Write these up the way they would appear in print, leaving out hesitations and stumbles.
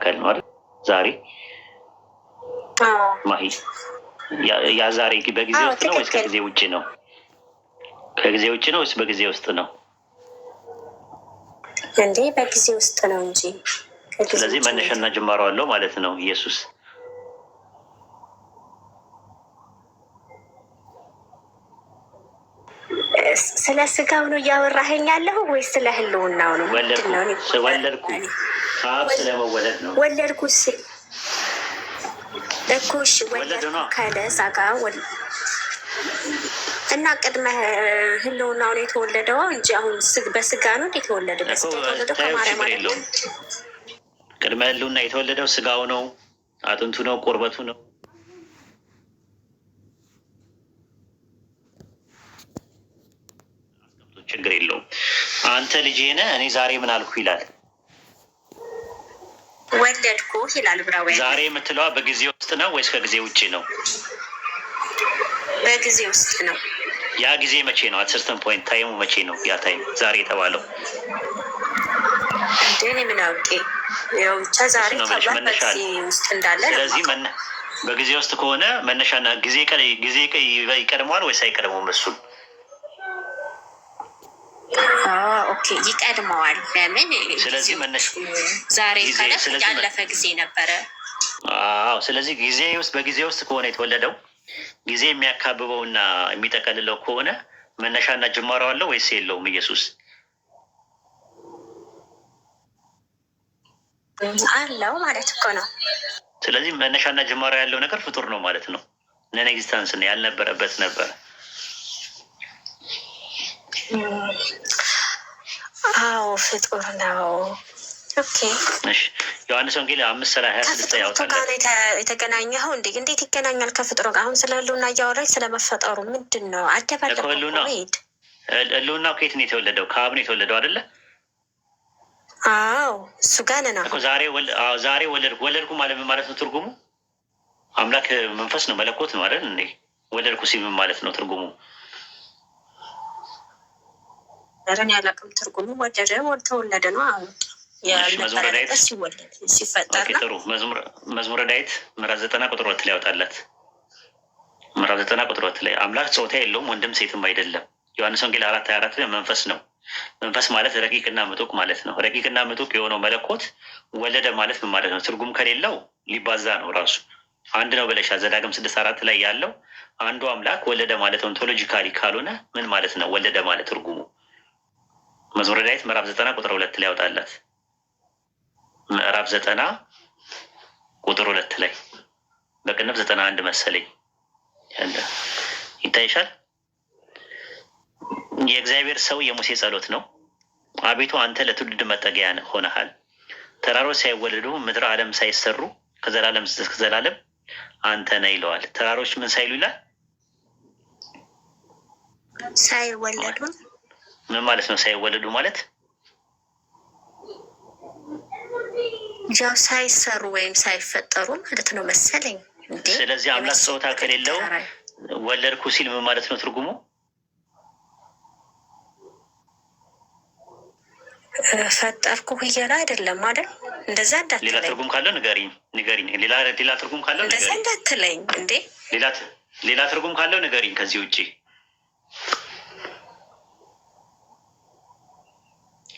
መካከል ነው አይደል? ዛሬ ማሂ ያ ዛሬ በጊዜ ውስጥ ነው ወይስ ከጊዜ ውጭ ነው? ከጊዜ ውጭ ነው ወይስ በጊዜ ውስጥ ነው? እንዴ በጊዜ ውስጥ ነው እንጂ። ስለዚህ መነሻና ጅማሮ አለው ማለት ነው ኢየሱስ። ስለ ስጋው ነው እያወራኸኝ ያለሁ ወይስ ስለ ህልውናው ነው? ወለድኩ ስለመወለድ ነው። ወለድኩ እኮ እሺ፣ ወለድኩ ካለ ዛጋ እና ቅድመ ህልውናው ነው የተወለደው እንጂ አሁን በስጋ ነው የተወለደ። ከማርያም አይደለም። ቅድመ ህልውና የተወለደው ስጋው ነው፣ አጥንቱ ነው፣ ቁርበቱ ነው። ችግር የለውም። አንተ ልጄ ነህ እኔ ዛሬ ምን አልኩ ይላል። ወለድኩ ይላል ብራዊ። ዛሬ የምትለዋ በጊዜ ውስጥ ነው ወይስ ከጊዜ ውጭ ነው? በጊዜ ውስጥ ነው። ያ ጊዜ መቼ ነው? አሰርተን ፖይንት ታይሙ መቼ ነው? ያ ታይም ዛሬ የተባለው እኔ ምን አውቄ ያው ብቻ ዛሬ በጊዜ ውስጥ እንዳለ። ስለዚህ በጊዜ ውስጥ ከሆነ መነሻና ጊዜ ይቀድመዋል ወይስ አይቀድመውም? እሱን ኦኬ ይቀድመዋል። ለምን? ስለዚህ መነሻ ዛሬ ካለ ያለፈ ጊዜ ነበረ። አዎ ስለዚህ ጊዜ ውስጥ በጊዜ ውስጥ ከሆነ የተወለደው ጊዜ የሚያካብበው እና የሚጠቀልለው ከሆነ መነሻና ጅማሮ አለው ወይስ የለውም? ኢየሱስ አለው ማለት እኮ ነው። ስለዚህ መነሻና ጅማሮ ያለው ነገር ፍጡር ነው ማለት ነው። ነን ኤግዚስታንስ ነው፣ ያልነበረበት ነበር። አዎ ፍጡር ነው። ኦኬ እሺ ዮሐንስ ወንጌል 5:26 ያወጣል። የተገናኘኸው እንዴት ይገናኛል ከፍጡር ጋር? አሁን ስለ ህልውና እያወራች ስለመፈጠሩ ምንድን ነው አደባለቅ? ህልውናው ከየት ነው የተወለደው? ከአብ ነው የተወለደው አይደለ? አዎ እሱ ጋር ነው። ዛሬ ወለድኩ ማለት ነው ትርጉሙ። አምላክ መንፈስ ነው፣ መለኮት ነው አይደል እንዴ? ወለድኩ ሲል ምን ማለት ነው ትርጉሙ? ረን ያላቅም ትርጉሙ ወደደ ተወለደ ነው። ሲፈጠር ጥሩ መዝሙረ ዳዊት ምዕራፍ 90:2 ላይ ያወጣላት። ምዕራፍ 90:2 ላይ አምላክ ጾታ የለውም ወንድም ሴትም አይደለም። ዮሐንስ ወንጌል 4:24 ላይ መንፈስ ነው። መንፈስ ማለት ረቂቅና ምጡቅ ማለት ነው። ረቂቅና ምጡቅ የሆነው መለኮት ወለደ ማለት ምን ማለት ነው? ትርጉም ከሌለው ሊባዛ ነው ራሱ። አንድ ነው ብለሻል። ዘዳግም 6:4 ላይ ያለው አንዱ አምላክ ወለደ ማለት ኦንቶሎጂካሊ ካልሆነ ምን ማለት ነው ወለደ ማለት ትርጉሙ? መዝሙረ ዳዊት ምዕራፍ 90:2 ላይ ያወጣላት። ምዕራፍ 90:2 ላይ በቅንፍ 91 መሰለኝ ይታይሻል። የእግዚአብሔር ሰው የሙሴ ጸሎት ነው። አቤቱ አንተ ለትውልድ መጠጊያ ሆነሃል። ተራሮች ሳይወለዱ ምድር ዓለም ሳይሰሩ ከዘላለም እስከ ዘላለም አንተ ነህ ይለዋል። ተራሮች ምን ሳይሉ ይላል? ሳይወለዱ። ምን ማለት ነው ሳይወለዱ ማለት? ያው ሳይሰሩ ወይም ሳይፈጠሩ ማለት ነው መሰለኝ። ስለዚህ አምላክ ጾታ ከሌለው ወለድኩ ሲል ምን ማለት ነው ትርጉሙ? ፈጠርኩ እያለ አይደለም አይደል? እንደዛ እንዳትለኝ። ሌላ ትርጉም ካለው ንገሪኝ። ሌላ ትርጉም ካለው እንደዛ እንዳትለኝ እንዴ። ሌላ ትርጉም ካለው ንገሪኝ። ከዚህ ውጭ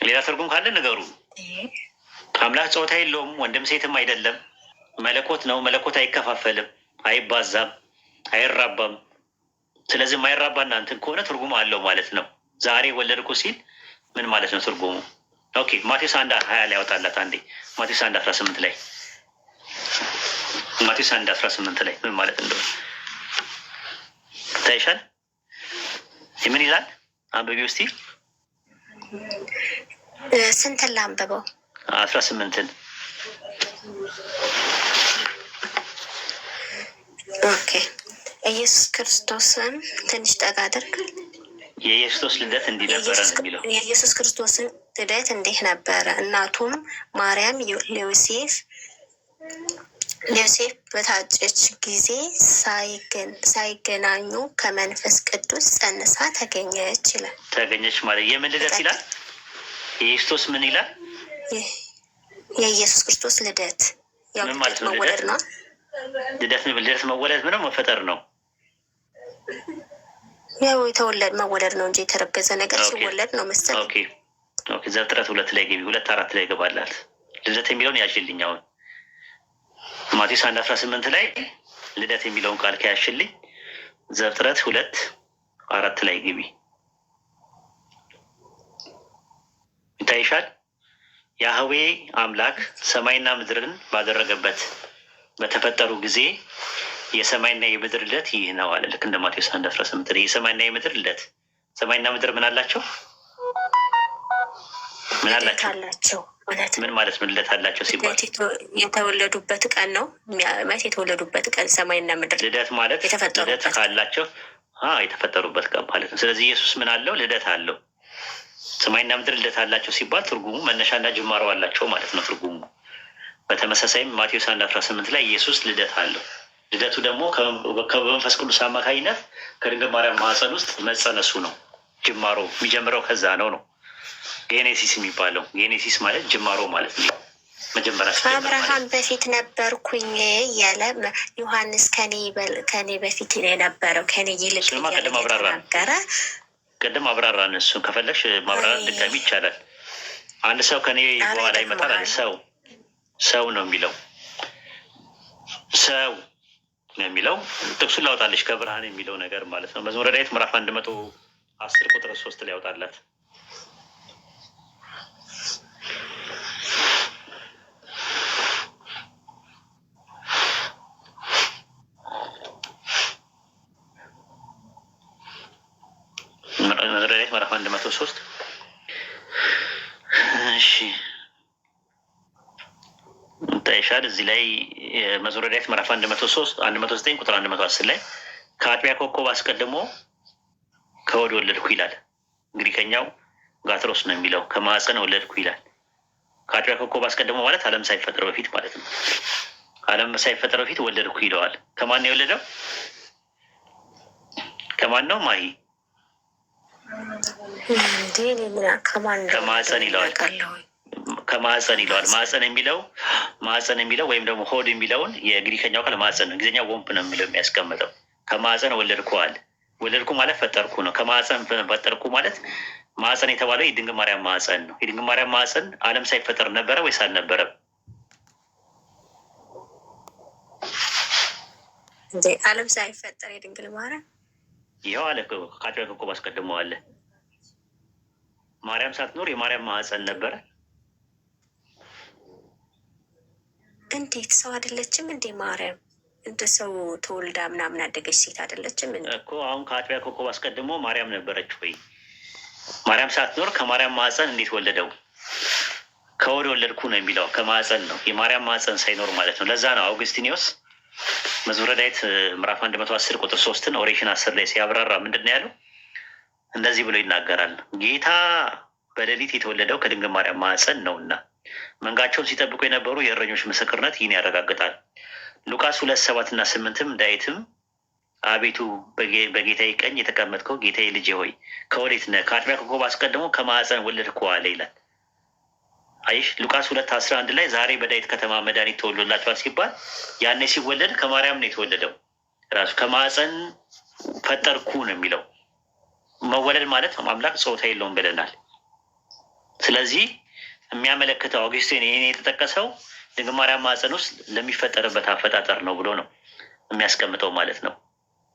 ሌላ ትርጉም ካለ ንገሩ። አምላክ ጾታ የለውም ወንድም ሴትም አይደለም። መለኮት ነው። መለኮት አይከፋፈልም፣ አይባዛም፣ አይራባም። ስለዚህ የማይራባና እንትን ከሆነ ትርጉሙ አለው ማለት ነው። ዛሬ ወለድኩ ሲል ምን ማለት ነው ትርጉሙ? ኦኬ ማቴዎስ 1:20 ላይ ያወጣላት አንዴ። ማቴዎስ 1:18 ላይ ማቴዎስ 1:18 ላይ ምን ማለት እንደሆነ ታይሻል። ምን ይላል? አንብቢ ውስጥ ስንትን ላንብበው? 18ን። ኦኬ ኢየሱስ ክርስቶስን ትንሽ ጠጋ አድርግ። የኢየሱስ ልደት እንዲህ ነበረ ነው የሚለው። የኢየሱስ ክርስቶስን ልደት እንዲህ ነበረ። እናቱም ማርያም ዮሴፍ በታጨች ጊዜ ሳይገናኙ ከመንፈስ ቅዱስ ጸንሳ ተገኘች ይላል። ተገኘች ማለት የምን ልደት ይላል? የክርስቶስ ምን ይላል? የኢየሱስ ክርስቶስ ልደት ያው ምን ማለት ነው? መወለድ ነው። ልደት መወለድ ምነው መፈጠር ነው? ያው የተወለድ መወለድ ነው እንጂ የተረገዘ ነገር ሲወለድ ነው መሰለኝ። ኦኬ ዘፍጥረት 2 ላይ ግቢ 2:4 ላይ ገባላት። ልደት የሚለውን ያዥልኝ። አሁን ማቴዎስ 1:18 ላይ ልደት የሚለውን ቃል ከያሽልኝ ዘፍጥረት 2:4 ላይ ግቢ ይታይሻል። ያህዌ አምላክ ሰማይና ምድርን ባደረገበት በተፈጠሩ ጊዜ የሰማይና የምድር ልደት ይህ ነው አለ። ልክ እንደ ማቴዎስ 1:18 የሰማይና የምድር ልደት። ሰማይና ምድር ምን አላቸው? ምን አላቸው? ምን ማለት ነው? ልደት አላቸው ሲባል የተወለዱበት ቀን ነው። የተወለዱበት ቀን ሰማይና ምድር ልደት ማለት ልደት ካላቸው የተፈጠሩበት ቀን ማለት ነው። ስለዚህ ኢየሱስ ምን አለው? ልደት አለው። ሰማይና ምድር ልደት አላቸው ሲባል ትርጉሙ መነሻና ጅማሮ አላቸው ማለት ነው ትርጉሙ። በተመሳሳይም ማቴዎስ 1:18 ላይ ኢየሱስ ልደት አለው። ልደቱ ደግሞ በመንፈስ ቅዱስ አማካኝነት ከድንግል ማርያም ማህፀን ውስጥ መጸነሱ ነው። ጅማሮ የሚጀምረው ከዛ ነው። ጌኔሲስ የሚባለው ጌኔሲስ ማለት ጅማሮ ማለት ነው። መጀመሪያ አብርሃም በፊት ነበርኩኝ ያለ ዮሐንስ ከኔ በፊት የነበረው ከኔ ይልቅ ተናገረ። ቅድም አብራራን። እሱን ከፈለግሽ ማብራራት ድጋሚ ይቻላል። አንድ ሰው ከኔ በኋላ ይመጣል አለ። ሰው ነው የሚለው ሰው ነው የሚለው ጥቅሱን ላውጣለች ከብርሃን የሚለው ነገር ማለት ነው። መዝሙረ ዳዊት ምዕራፍ 110 ቁጥር 3 ላይ ያውጣላት። መዝሙረ ዳዊት ምዕራፍ 103 እሺ ይታይሻል። እዚህ ላይ መዝሙረ ዳዊት ምዕራፍ 109 ቁጥር 110 ላይ ከአጥቢያ ኮከብ አስቀድሞ ከሆድ ወለድኩ ይላል። እንግዲህ ከኛው ጋትሮስ ነው የሚለው ከማህፀን ወለድኩ ይላል። ከአጥቢያ ኮከብ አስቀድሞ ማለት ዓለም ሳይፈጠር በፊት ማለት ነው። ዓለም ሳይፈጠር በፊት ወለድኩ ይለዋል። ከማን ነው የወለደው? ከማን ነው? ማሂ ከማህፀን ይለዋል። ከማህፀን ይለዋል። ማህፀን የሚለው ወይም ደግሞ ሆድ የሚለውን የግሪከኛው ቃል ማህፀን ነው። እንግሊዝኛው ወምፕ ነው የሚለው የሚያስቀምጠው። ከማህፀን ወለድኩ አለ። ወለድኩ ማለት ፈጠርኩ ነው። ከማህፀን ፈጠርኩ ማለት ማህፀን የተባለው የድንግል ማርያም ማህፀን ነው። የድንግል ማርያም ማህፀን ዓለም ሳይፈጠር ነበረ ወይስ አልነበረም? ዓለም ሳይፈጠር የድንግል ማርያም ይኸው አለ። ከአጥቢያ ኮከብ አስቀድሞ አለ። ማርያም ሳትኖር የማርያም ማህፀን ነበረ። እንዴት ሰው አይደለችም እንዴ? ማርያም እንደ ሰው ተወልዳ ምናምን ያደገች ሴት አይደለችም እኮ። አሁን ከአጥቢያ ኮከብ አስቀድሞ ማርያም ነበረች ወይ? ማርያም ሳትኖር ከማርያም ማህፀን እንዴት ወለደው? ከወደ ወለድኩ ነው የሚለው ከማህፀን ነው። የማርያም ማህፀን ሳይኖር ማለት ነው። ለዛ ነው አውግስቲኒዮስ መዝሙረ ዳዊት ምዕራፍ 110 ቁጥር 3 ኦሬሽን 10 ላይ ሲያብራራ ምንድን ነው ያለው? እንደዚህ ብሎ ይናገራል። ጌታ በሌሊት የተወለደው ከድንግል ማርያም ማህፀን ነውና መንጋቸውን ሲጠብቁ የነበሩ የእረኞች ምስክርነት ይህን ያረጋግጣል። ሉቃስ 2:7-8 ዳዊትም አቤቱ በጌታዬ ቀኝ የተቀመጥከው ጌታዬ ልጄ ሆይ ከወዴት ነህ? ከአጥቢያ ኮከብ አስቀድሞ ከማህፀን ወለድኩህ አለ ይላል። አይሽ ሉቃስ 2:11 ላይ ዛሬ በዳዊት ከተማ መድኃኒት ተወልዶላችኋል ሲባል ያኔ ሲወለድ ከማርያም ነው የተወለደው። ራሱ ከማህፀን ፈጠርኩ ነው የሚለው። መወለድ ማለት አምላክ ጾታ የለውም ብለናል። ስለዚህ የሚያመለክተው አውግስቲን ይህን የተጠቀሰው ድንግል ማርያም ማህፀን ውስጥ ለሚፈጠርበት አፈጣጠር ነው ብሎ ነው የሚያስቀምጠው ማለት ነው።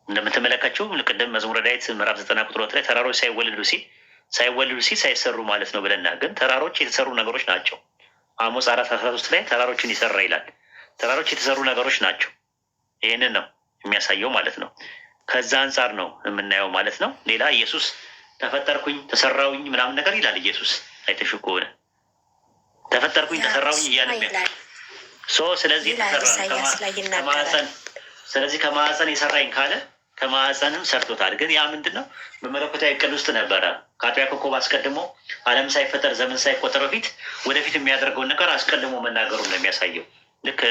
እንደምትመለከችው ቅድም መዝሙረ ዳዊት ምዕራፍ 90 ቁጥር 2 ላይ ተራሮች ሳይወለዱ ሲል ሳይሰሩ ማለት ነው ብለና፣ ግን ተራሮች የተሰሩ ነገሮች ናቸው። አሞጽ 4:13 ላይ ተራሮችን ይሰራ ይላል። ተራሮች የተሰሩ ነገሮች ናቸው። ይህንን ነው የሚያሳየው ማለት ነው። ከዛ አንጻር ነው የምናየው ማለት ነው። ሌላ ኢየሱስ ተፈጠርኩኝ ተሰራውኝ ምናምን ነገር ይላል ኢየሱስ። አይተሹ ከሆነ ተፈጠርኩኝ ተሰራውኝ እያለ ስለዚህ ከማህፀን የሰራኝ ካለ ከማህፀንም ሰርቶታል። ግን ያ ምንድን ነው? በመለኮታዊ እቅድ ውስጥ ነበረ። ከአጥቢያ ኮከብ አስቀድሞ ዓለም ሳይፈጠር ዘመን ሳይቆጠር በፊት ወደፊት የሚያደርገውን ነገር አስቀድሞ መናገሩ ነው የሚያሳየው። ልክ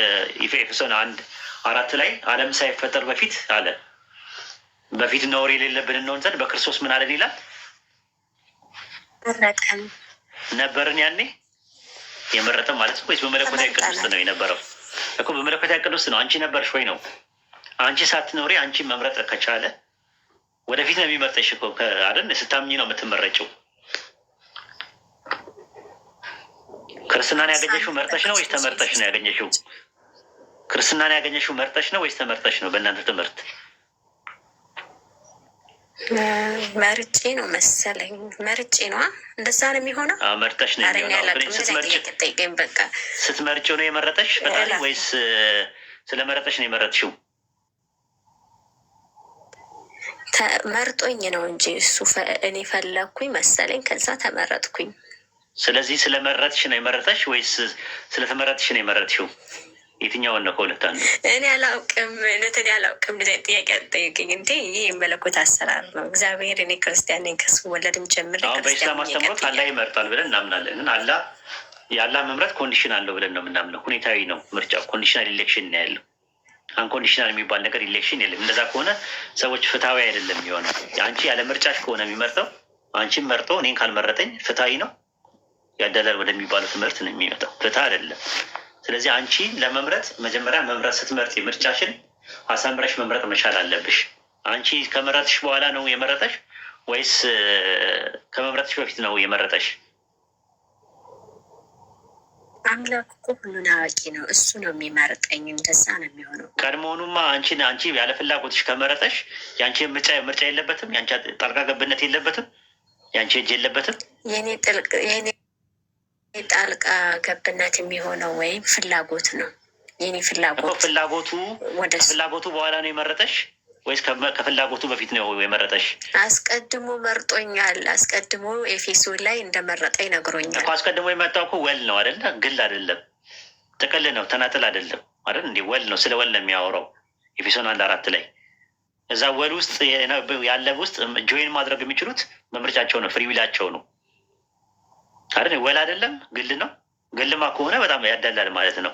ኤፌሶን 1:4 ላይ ዓለም ሳይፈጠር በፊት አለ በፊት ነውር የሌለብን እንሆን ዘንድ በክርስቶስ ምን አለን ይላል? ነበርን ያኔ የመረጠ ማለት ወይስ በመለኮታዊ እቅድ ውስጥ ነው የነበረው? እኮ በመለኮታዊ እቅድ ውስጥ ነው። አንቺ ነበርሽ ወይ ነው? አንቺ ሳትኖሪ አንቺ መምረጥ ከቻለ ወደፊት ነው የሚመርጠሽ እኮ አይደል? ስታምኚ ነው የምትመረጭው። ክርስትናን ያገኘሽው መርጠሽ ነው ወይስ ተመርጠሽ ነው ያገኘሽው? ክርስትናን ያገኘሽው መርጠሽ ነው ወይስ ተመርጠሽ ነው? በእናንተ ትምህርት መርጬ ነው መሰለኝ። መርጬ ነው እንደዛ ነው የሚሆነው። መርጠሽ ነው ስትመርጪው ነው የመረጠሽ ፈጣሪ ወይስ ስለመረጠሽ ነው የመረጥሽው? መርጦኝ ነው እንጂ እሱ እኔ ፈለግኩኝ መሰለኝ፣ ከዛ ተመረጥኩኝ። ስለዚህ ስለመረጥሽ ነው የመረጠሽ ወይስ ስለተመረጥሽ ነው የመረጥሽው? የትኛውን ነው ከሁለት አንዱ? እኔ አላውቅም፣ እኔ አላውቅም። እንደዚህ ጥያቄ ጠይቅኝ እንዴ! ይህ መለኮት አሰራር ነው። እግዚአብሔር እኔ ክርስቲያን ነኝ ከስወለድም ጀምሬ። አሁን በኢስላም አስተምሮት አላህ ይመርጣል ብለን እናምናለን። ግን አላህ የአላህ መምረጥ ኮንዲሽን አለው ብለን ነው የምናምነው። ሁኔታዊ ነው ምርጫው። ኮንዲሽናል ኢሌክሽን ነው ያለው። አንኮንዲሽናል የሚባል ነገር ኢሌክሽን የለም። እንደዛ ከሆነ ሰዎች ፍትሐዊ አይደለም የሚሆነው። አንቺ ያለ ምርጫሽ ከሆነ የሚመርጠው አንቺን መርጦ እኔን ካልመረጠኝ ፍትሐዊ ነው ያደላል ወደሚባለው ትምህርት ነው የሚመጣው። ፍትህ አይደለም። ስለዚህ አንቺ ለመምረጥ መጀመሪያ መምረጥ ስትመርጥ ምርጫሽን አሳምረሽ መምረጥ መቻል አለብሽ። አንቺ ከመረጥሽ በኋላ ነው የመረጠሽ ወይስ ከመምረጥሽ በፊት ነው የመረጠሽ? አምላክ እኮ ሁሉን አዋቂ ነው። እሱ ነው የሚመርጠኝ። እንደዛ ነው የሚሆነው። ቀድሞውኑማ አንቺ ያለ ፍላጎትሽ ከመረጠሽ የአንቺ ምርጫ የለበትም። የአንቺ ጣልቃ ገብነት የለበትም። የአንቺ እጅ የለበትም። የኔ ጣልቃ ገብነት የሚሆነው ወይም ፍላጎት ነው። የኔ ፍላጎቱ በኋላ ነው የመረጠሽ ወይስ ከፍላጎቱ በፊት ነው የመረጠሽ? አስቀድሞ መርጦኛል። አስቀድሞ ኤፌሶን ላይ እንደመረጠኝ ነግሮኛል እኮ። አስቀድሞ የመጣው እኮ ወል ነው አይደለ? ግል አይደለም፣ ጥቅል ነው፣ ተናጥል አይደለም አይደል? እንዲህ ወል ነው። ስለ ወል ነው የሚያወራው ኤፌሶን 1:4 ላይ። እዛ ወል ውስጥ ያለ ውስጥ ጆይን ማድረግ የሚችሉት በምርጫቸው ነው፣ ፍሪዊላቸው ነው አይደል? ወል አይደለም፣ ግል ነው። ግልማ ከሆነ በጣም ያዳላል ማለት ነው።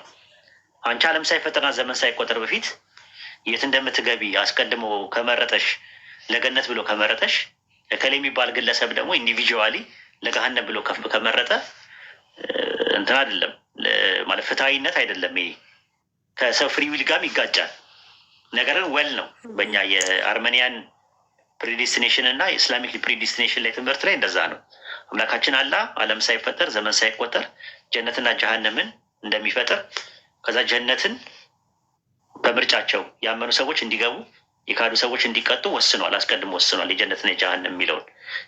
አንቺ ዓለም ሳይፈጠርና ዘመን ሳይቆጠር በፊት የት እንደምትገቢ አስቀድሞ ከመረጠሽ፣ ለገነት ብሎ ከመረጠሽ፣ እከሌ የሚባል ግለሰብ ደግሞ ኢንዲቪጁዋሊ ለገሃነም ብሎ ከመረጠ እንትን አይደለም ማለት ፍትሐዊነት አይደለም። ይሄ ከሰው ፍሪዊል ጋርም ይጋጫል። ነገርን ወል ነው። በእኛ የአርሜኒያን ፕሪዲስቲኔሽን እና የኢስላሚክ ፕሪዲስቲኔሽን ላይ ትምህርት ላይ እንደዛ ነው። አምላካችን አላህ ዓለም ሳይፈጠር ዘመን ሳይቆጠር ጀነትና ጀሃነምን እንደሚፈጥር ከዛ ጀነትን በምርጫቸው ያመኑ ሰዎች እንዲገቡ የካዱ ሰዎች እንዲቀጡ ወስኗል። አስቀድሞ ወስኗል። የጀነትና የጀሃነም የሚለውን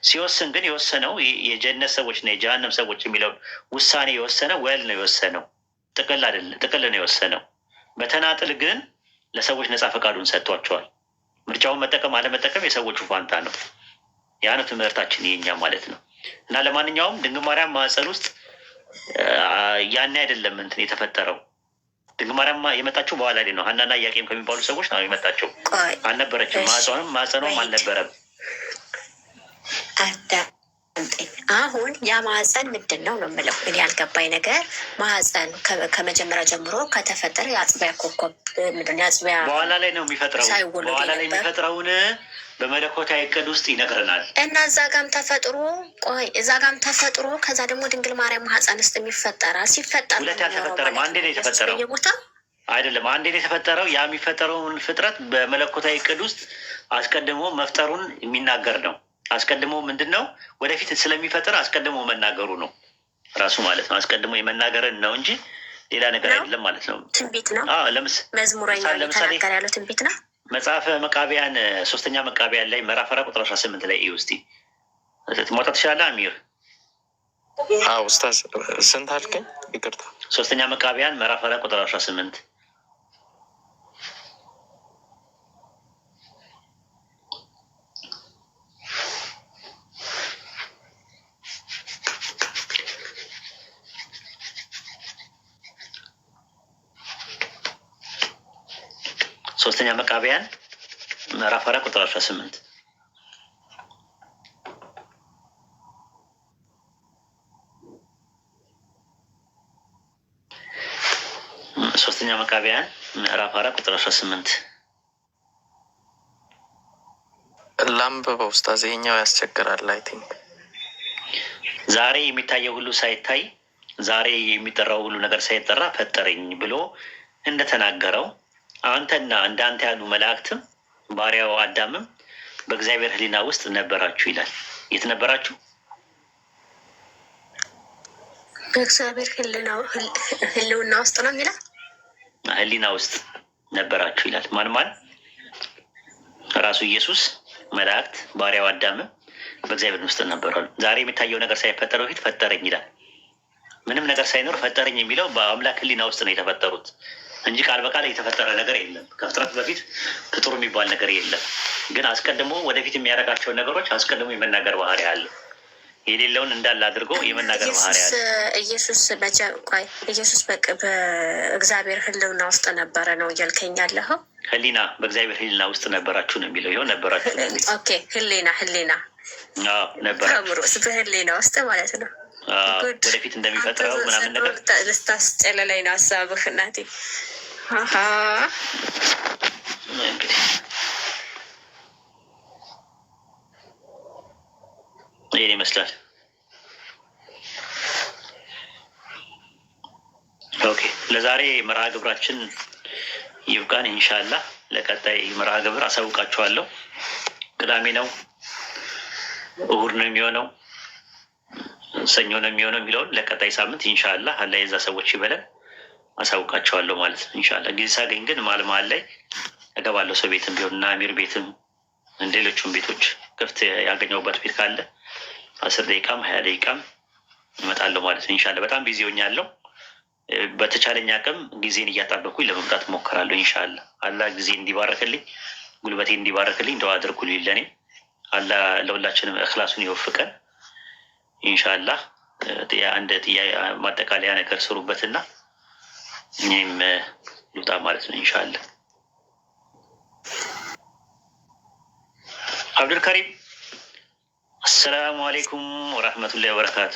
ሲወስን ግን የወሰነው የጀነት ሰዎችና የጀሃነም ሰዎች የሚለውን ውሳኔ የወሰነው ወል ነው የወሰነው፣ ጥቅል አይደለም። ጥቅል ነው የወሰነው። በተናጥል ግን ለሰዎች ነፃ ፈቃዱን ሰጥቷቸዋል። ምርጫውን መጠቀም አለመጠቀም የሰዎቹ ፋንታ ነው። ያ ነው ትምህርታችን የኛ ማለት ነው። እና ለማንኛውም ድንግል ማርያም ማህፀን ውስጥ ያኔ አይደለም እንትን የተፈጠረው። ድንግል ማርያም የመጣችው በኋላ ላይ ነው። ሀናና ኢያቄም ከሚባሉ ሰዎች ነው የመጣችው። አልነበረችም። ማህፀኗም አልነበረም። አሁን ያ ማህፀን ምንድን ነው ነው የምለው እኔ ያልገባኝ ነገር። ማህፀን ከመጀመሪያ ጀምሮ ከተፈጠረ የአጥቢያ ኮከብ ምንድን የአጥቢያ በኋላ ላይ ነው የሚፈጥረው። በኋላ ላይ የሚፈጥረውን በመለኮታዊ እቅድ ውስጥ ይነግረናል። እና እዛ ጋም ተፈጥሮ ከዛ ደግሞ ድንግል ማርያም ማህፀን ውስጥ የሚፈጠራል። ሲፈጠር ሁለት ያልተፈጠረም አንዴ ነው የተፈጠረው አይደለም። አንዴ ነው የተፈጠረው። ያ የሚፈጠረውን ፍጥረት በመለኮታዊ እቅድ ውስጥ አስቀድሞ መፍጠሩን የሚናገር ነው። አስቀድሞ ምንድን ነው ወደፊት ስለሚፈጥር አስቀድሞ መናገሩ ነው ራሱ ማለት ነው። አስቀድሞ የመናገርን ነው እንጂ ሌላ ነገር አይደለም ማለት ነው። ትንቢት ነው። መዝሙረኛ ተናገር ያለው ትንቢት ነው። መጽሐፈ መቃቢያን 3ኛ መቃቢያን ላይ ምዕራፍ 4 ቁጥር 18 ላይ ውስጥ መውጣት ትችላለህ አሚር? ኡስታዝ ስንት አልከኝ? ይቅርታ 3ኛ መቃቢያን ምዕራፍ 4 ቁጥር 18 3ኛ መቃቢያን ምዕራፍ 4 ቁጥር 18 3ኛ መቃቢያን ምዕራፍ 4 ቁጥር 18 ላንብበው ኡስታዝ። ይኸኛው ያስቸግራል። አይ ቲንክ ዛሬ የሚታየው ሁሉ ሳይታይ ዛሬ የሚጠራው ሁሉ ነገር ሳይጠራ ፈጠረኝ ብሎ እንደተናገረው አንተና እንዳንተ ያሉ መላእክትም ባሪያው አዳምም በእግዚአብሔር ሕሊና ውስጥ ነበራችሁ ይላል። የት ነበራችሁ? በእግዚአብሔር ሕልውና ውስጥ ነው የሚለው። ሕሊና ውስጥ ነበራችሁ ይላል። ማን ማን? ራሱ ኢየሱስ፣ መላእክት፣ ባሪያው አዳምም በእግዚአብሔር ውስጥ ነበራሉ። ዛሬ የሚታየው ነገር ሳይፈጠር በፊት ፈጠረኝ ይላል። ምንም ነገር ሳይኖር ፈጠረኝ የሚለው በአምላክ ሕሊና ውስጥ ነው የተፈጠሩት እንጂ ቃል በቃል የተፈጠረ ነገር የለም። ከፍጥረት በፊት ፍጡር የሚባል ነገር የለም። ግን አስቀድሞ ወደፊት የሚያደርጋቸውን ነገሮች አስቀድሞ የመናገር ባህሪ አለ። የሌለውን እንዳለ አድርጎ የመናገር ባህሪ አለ። ኢየሱስ በእግዚአብሔር ሕልውና ውስጥ ነበረ ነው እያልከኝ ያለኸው? ሕሊና በእግዚአብሔር ሕሊና ውስጥ ነበራችሁ ነው የሚለው። ይኸው ነበራችሁ። ኦኬ፣ ሕሊና ነበራችሁ በሕሊና ውስጥ ማለት ነው። ወደፊት እንደሚፈጥረው ምናምን ነገር ልታስጨልለኝ ነው ሀሳብህ እናቴ። እንግዲህ ይህን ይመስላል። ኦኬ፣ ለዛሬ መርሃ ግብራችን ይብቃን። ኢንሻላህ ለቀጣይ መርሃ ግብር አሳውቃችኋለሁ። ቅዳሜ ነው፣ እሁድ ነው የሚሆነው፣ ሰኞ ነው የሚሆነው የሚለውን ለቀጣይ ሳምንት ኢንሻላህ አላህ የዛ ሰዎች ይበለን አሳውቃቸዋለሁ ማለት ነው። ኢንሻላህ ጊዜ ሳገኝ ግን መሀል ላይ እገባለሁ። ሰው ቤትም ቢሆን እና አሚር ቤትም ሌሎቹም ቤቶች ክፍት ያገኘሁበት ቤት ካለ 10 ደቂቃም 20 ደቂቃም እመጣለሁ ማለት ነው። ኢንሻላህ በጣም ቢዚ ሆኛለሁ። በተቻለኝ አቅም ጊዜን እያጣበኩኝ ለመምጣት እሞክራለሁ። ኢንሻላህ አላህ ጊዜ እንዲባረክልኝ፣ ጉልበቴ እንዲባረክልኝ ደዋ አድርጉልኝ። ለእኔ አላህ ለሁላችንም እክላሱን ይወፍቀን። ኢንሻላህ አንድ ማጠቃለያ ነገር ስሩበትና እኔም ልውጣ ማለት ነው። ኢንሻላህ አብዱልከሪም፣ አሰላሙ አሌይኩም ወራህመቱላሂ ወበረካቱ።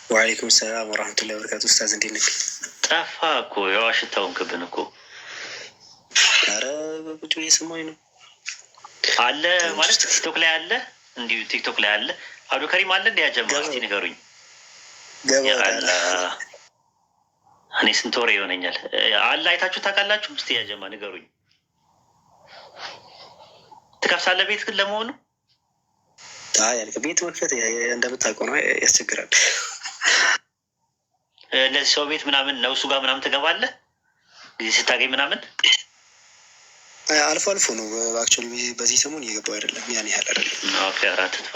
ወአለይኩም ሰላም ወራህመቱላሂ ወበረካቱ። ኡስታዝ እንዴት ነህ? ጠፋ እኮ የዋሽታውን ክብን እኮ። ኧረ ቁጭ ብዬ እየሰማሁኝ ነው። አለ ማለት ቲክቶክ ላይ አለ፣ እንዲሁ ቲክቶክ ላይ አለ። አብዱልከሪም አለ እንዲ ያጀማ እስቲ ንገሩኝ። እኔ ስንት ወሬ ይሆነኛል። አለ አይታችሁ ታውቃላችሁ? እስቲ ያጀማ ንገሩኝ። ትከፍታለህ ቤት ግን ለመሆኑ? ቤት መክፈት እንደምታውቀው ነው፣ ያስቸግራል። እንደዚህ ሰው ቤት ምናምን ነው እሱ ጋር ምናምን ትገባለህ ጊዜ ስታገኝ ምናምን? አልፎ አልፎ ነው። አክቹዋሊ በዚህ ሰሞን እየገባሁ አይደለም፣ ያን ያህል አይደለም። ኦኬ፣ አራት ትጥፋ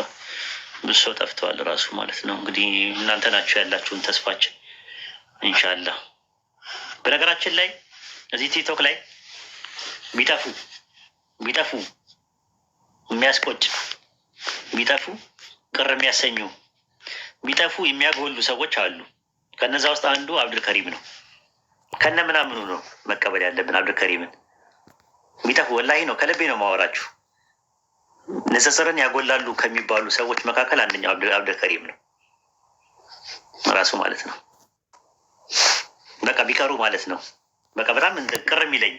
ብዙ ሰው ጠፍተዋል ራሱ ማለት ነው። እንግዲህ እናንተ ናችሁ ያላችሁን ተስፋችን ኢንሻላህ። በነገራችን ላይ እዚህ ቲክቶክ ላይ ቢጠፉ የሚያስቆጭ ቢጠፉ ቅር የሚያሰኙ ቢጠፉ የሚያጎሉ ሰዎች አሉ። ከነዛ ውስጥ አንዱ አብዱልከሪም ነው። ከነ ምናምኑ ነው መቀበል ያለብን አብዱልከሪምን። ቢጠፉ ወላሂ ነው፣ ከልቤ ነው ማወራችሁ። ንጽጽርን ያጎላሉ ከሚባሉ ሰዎች መካከል አንደኛው አብዱልከሪም ነው ራሱ ማለት ነው። በቃ ቢቀሩ ማለት ነው። በቃ በጣም ቅር የሚለኝ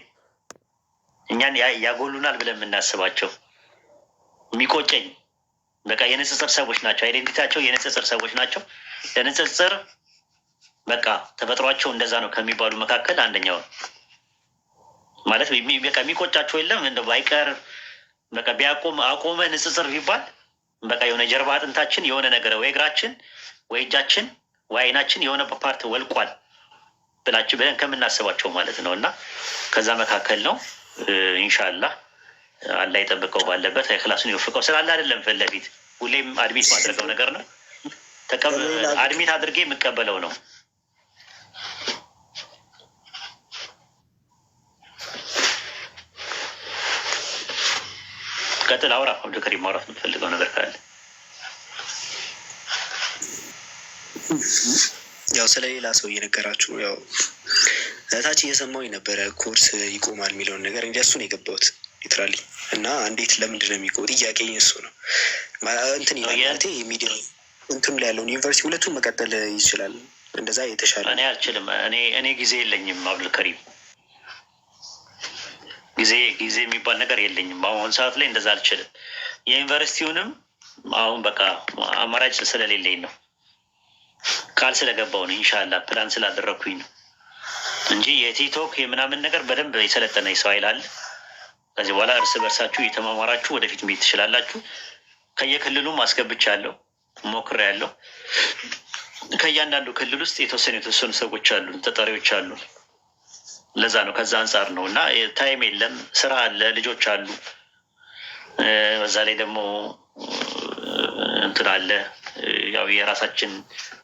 እኛን ያጎሉናል ብለን የምናስባቸው የሚቆጨኝ በቃ የንጽጽር ሰዎች ናቸው። አይዴንቲቲያቸው የንጽጽር ሰዎች ናቸው። ለንጽጽር በቃ ተፈጥሯቸው እንደዛ ነው ከሚባሉ መካከል አንደኛው ማለት በቃ የሚቆጫቸው የለም እንደ ባይቀር በቃ አቆመ ንጽጽር ቢባል በቃ የሆነ ጀርባ አጥንታችን የሆነ ነገር ወይ እግራችን ወይ እጃችን ወይ አይናችን የሆነ ፓርት ወልቋል ብለን ከምናስባቸው ማለት ነው። እና ከዛ መካከል ነው። ኢንሻላህ አላህ የጠበቀው ባለበት ክላሱን ይወፍቀው ስላለ አይደለም ፊት ለፊት ሁሌም አድሚት ማድረገው ነገር ነው። አድሚት አድርጌ የምቀበለው ነው። ቀጥል አውራ አብዱልከሪም፣ ማውራት የምትፈልገው ነገር ካለ። ያው ስለሌላ ሰው እየነገራችሁ ያው ታች እየሰማሁኝ ነበረ ኮርስ ይቆማል የሚለውን ነገር እንጂ እሱን የገባሁት ሊትራሊ እና እንዴት ለምንድን ነው የሚቆም ጥያቄ እሱ ነው። እንትን ማለት ሚዲያ እንትኑ ላይ ያለውን ዩኒቨርሲቲ ሁለቱም መቀጠል ይችላል። እንደዛ የተሻለ እኔ አልችልም። እኔ ጊዜ የለኝም አብዱልከሪም፣ ጊዜ የሚባል ነገር የለኝም በአሁን ሰዓት ላይ እንደዛ አልችልም። የዩኒቨርሲቲውንም አሁን በቃ አማራጭ ስለሌለኝ ነው ቃል ስለገባው ነው። ኢንሻላህ ፕላን ስላደረግኩኝ ነው እንጂ የቲክቶክ የምናምን ነገር በደንብ የሰለጠነ የሰው ኃይል አለ። ከዚህ በኋላ እርስ በርሳችሁ እየተማማራችሁ ወደፊት መሄድ ትችላላችሁ። ከየክልሉም አስገብቻለሁ፣ ሞክሬያለሁ። ከእያንዳንዱ ክልል ውስጥ የተወሰኑ ሰዎች አሉ፣ ተጠሪዎች አሉ። ለዛ ነው፣ ከዛ አንጻር ነው። እና ታይም የለም፣ ስራ አለ፣ ልጆች አሉ። በዛ ላይ ደግሞ እንትን አለ። ያው የራሳችን